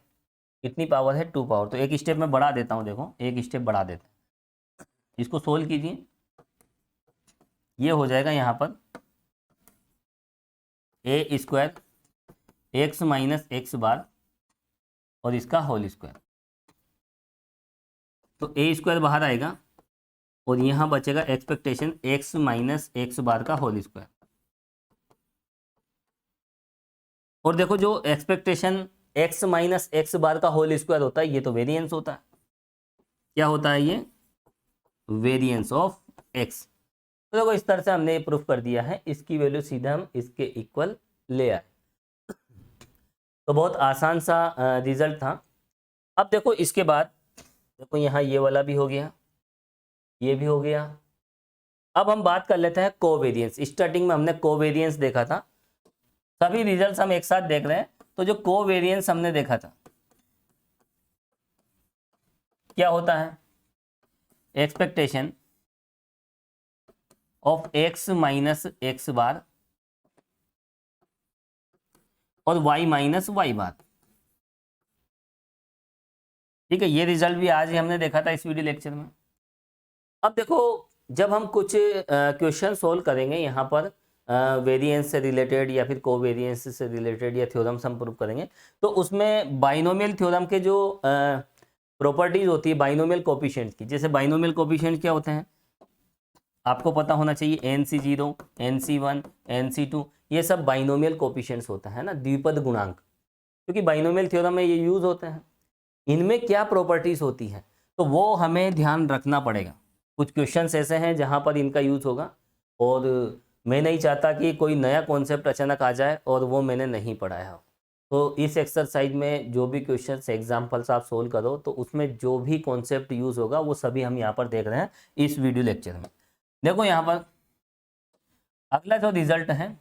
कितनी पावर है, 2 पावर। तो एक स्टेप में बढ़ा देता हूँ, देखो एक स्टेप बढ़ा देते हैं, इसको सोल्व कीजिए। ये हो जाएगा यहाँ पर ए square x minus X bar और इसका होल स्क्वायर। तो ए स्क्वायर बाहर आएगा और यहाँ बचेगा expectation x minus X bar का होल स्क्वायर। और देखो जो expectation x minus X bar का होल स्क्वायर होता है, ये तो वेरिएंस होता है। क्या होता है ये, वेरिएंस ऑफ एक्स। तो देखो इस तरह से हमने ये प्रूफ कर दिया है, इसकी वैल्यू सीधा हम इसके इक्वल ले आए। तो बहुत आसान सा रिजल्ट था। अब देखो इसके बाद देखो यहाँ ये वाला भी हो गया, ये भी हो गया। अब हम बात कर लेते हैं कोवेरिएंस। स्टार्टिंग में हमने कोवेरिएंस देखा था, सभी रिजल्ट्स हम एक साथ देख रहे हैं। तो जो कोवेरिएंस हमने देखा था, क्या होता है, expectation of X minus X bar और वाई माइनस वाई बार, ठीक है। ये रिजल्ट भी आज ही हमने देखा था इस वीडियो लेक्चर में। अब देखो जब हम कुछ क्वेश्चन सोल्व करेंगे यहाँ पर वेरिएंस से रिलेटेड या फिर कोवेरिएंस से रिलेटेड या थ्योरम्स हम प्रूव करेंगे, तो उसमें बाइनोमियल थ्योरम के जो प्रॉपर्टीज होती है बाइनोमियल कोफिशिएंट्स की, जैसे बाइनोमियल कोफिशिएंट क्या होते हैं आपको पता होना चाहिए, NC0, NC1, NC2, ये सब बाइनोमियल कोफिशिएंट्स होता है ना, द्विपद गुणांक, क्योंकि बाइनोमियल थ्योरम में ये यूज होते हैं। इनमें क्या प्रॉपर्टीज होती हैं तो वो हमें ध्यान रखना पड़ेगा। कुछ क्वेश्चंस ऐसे हैं जहां पर इनका यूज होगा, और मैं नहीं चाहता कि कोई नया कॉन्सेप्ट अचानक आ जाए और वो मैंने नहीं पढ़ाया हो। तो इस एक्सरसाइज में जो भी क्वेश्चंस एग्जाम्पल्स आप सोल्व करो, तो उसमें जो भी कॉन्सेप्ट यूज होगा वो सभी हम यहाँ पर देख रहे हैं इस वीडियो लेक्चर में। देखो यहाँ पर अगला जो रिजल्ट है,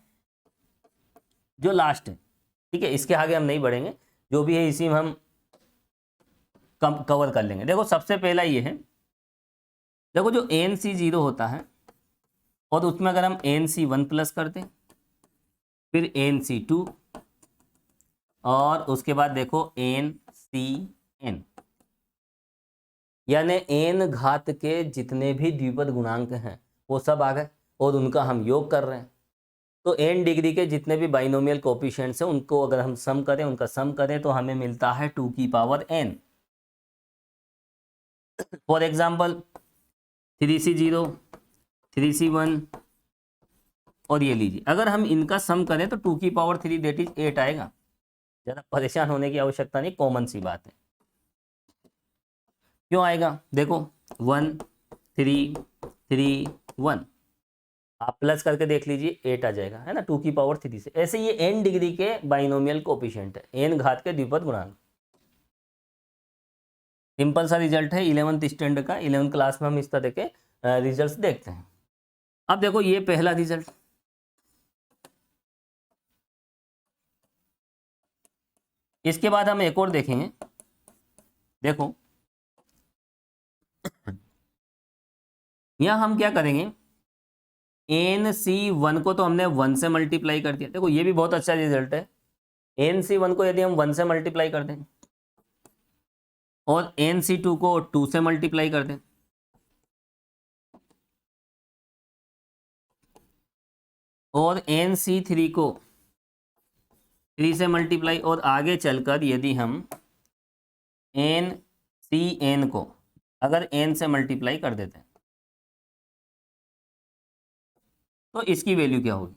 जो लास्ट है, ठीक है, इसके आगे हम नहीं बढ़ेंगे, जो भी है इसी में हम कवर कर लेंगे। देखो सबसे पहला ये है, देखो जो NC0 होता है और उसमें अगर हम NC1 प्लस कर दें, फिर NC2 और उसके बाद देखो NCN, यानी n घात के जितने भी द्विपद गुणांक हैं वो सब आ गए और उनका हम योग कर रहे हैं। तो n डिग्री के जितने भी बाइनोमियल कोफिशिएंट्स हैं उनको अगर हम सम करें, उनका सम करें, तो हमें मिलता है 2 की power n। For example 3C0, 3C1 और ये लीजिए, अगर हम इनका सम करें तो 2 की पावर 3 दैट इज 8 आएगा। ज़्यादा परेशान होने की आवश्यकता नहीं, कॉमन सी बात है। क्यों आएगा, देखो 1 3 3 1, आप प्लस करके देख लीजिए 8 आ जाएगा, है ना, 2 की पावर 3 से। ऐसे ये n डिग्री के बाइनोमियल कोफिशिएंट है, n घात के द्विपद गुणांक। सिंपल सा रिजल्ट है 11th स्टैंडर्ड का, 11th क्लास में हम इस तरह के रिजल्ट्स देखते हैं। अब देखो ये पहला रिजल्ट, इसके बाद हम एक और देखेंगे। देखो यहाँ हम क्या करेंगे, NC1 को तो हमने 1 से मल्टीप्लाई कर दिया। देखो ये भी बहुत अच्छा रिजल्ट है। NC1 को यदि हम 1 से मल्टीप्लाई कर दें और NC2 को 2 से मल्टीप्लाई कर दें और NC3 को 3 से मल्टीप्लाई, और आगे चलकर यदि हम NCN को अगर N से मल्टीप्लाई कर देते हैं तो इसकी वैल्यू क्या होगी।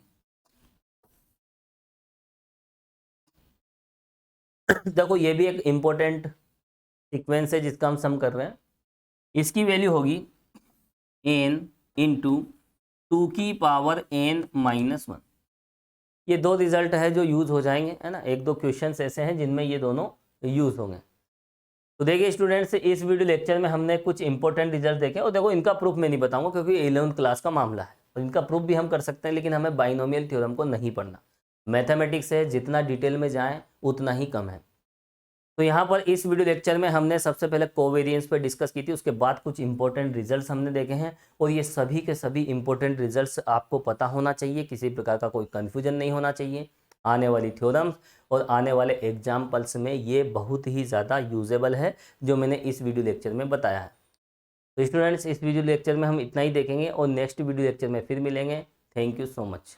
देखो ये भी एक इंपॉर्टेंट सीक्वेंस है जिसका हम सम कर रहे हैं। इसकी वैल्यू होगी n इंटू 2 की पावर n-1। ये दो रिजल्ट है जो यूज हो जाएंगे, है ना। एक दो क्वेश्चंस ऐसे हैं जिनमें ये दोनों यूज होंगे। तो देखिए स्टूडेंट्स, इस वीडियो लेक्चर में हमने कुछ इंपॉर्टेंट रिजल्ट देखे, और देखो इनका प्रूफ मैं नहीं बताऊंगा क्योंकि 11th क्लास का मामला है, और इनका प्रूफ भी हम कर सकते हैं, लेकिन हमें बाइनोमियल थ्योरम को नहीं पढ़ना। मैथमेटिक्स है, जितना डिटेल में जाएं उतना ही कम है। तो यहाँ पर इस वीडियो लेक्चर में हमने सबसे पहले कोवेरिएंस पर डिस्कस की थी, उसके बाद कुछ इंपॉर्टेंट रिजल्ट्स हमने देखे हैं, और ये सभी के सभी इंपॉर्टेंट रिजल्ट्स आपको पता होना चाहिए, किसी प्रकार का कोई कन्फ्यूजन नहीं होना चाहिए। आने वाली थ्योरम्स और आने वाले एग्जाम्पल्स में ये बहुत ही ज़्यादा यूजेबल है जो मैंने इस वीडियो लेक्चर में बताया है। तो स्टूडेंट्स, इस वीडियो लेक्चर में हम इतना ही देखेंगे और नेक्स्ट वीडियो लेक्चर में फिर मिलेंगे। Thank you so much.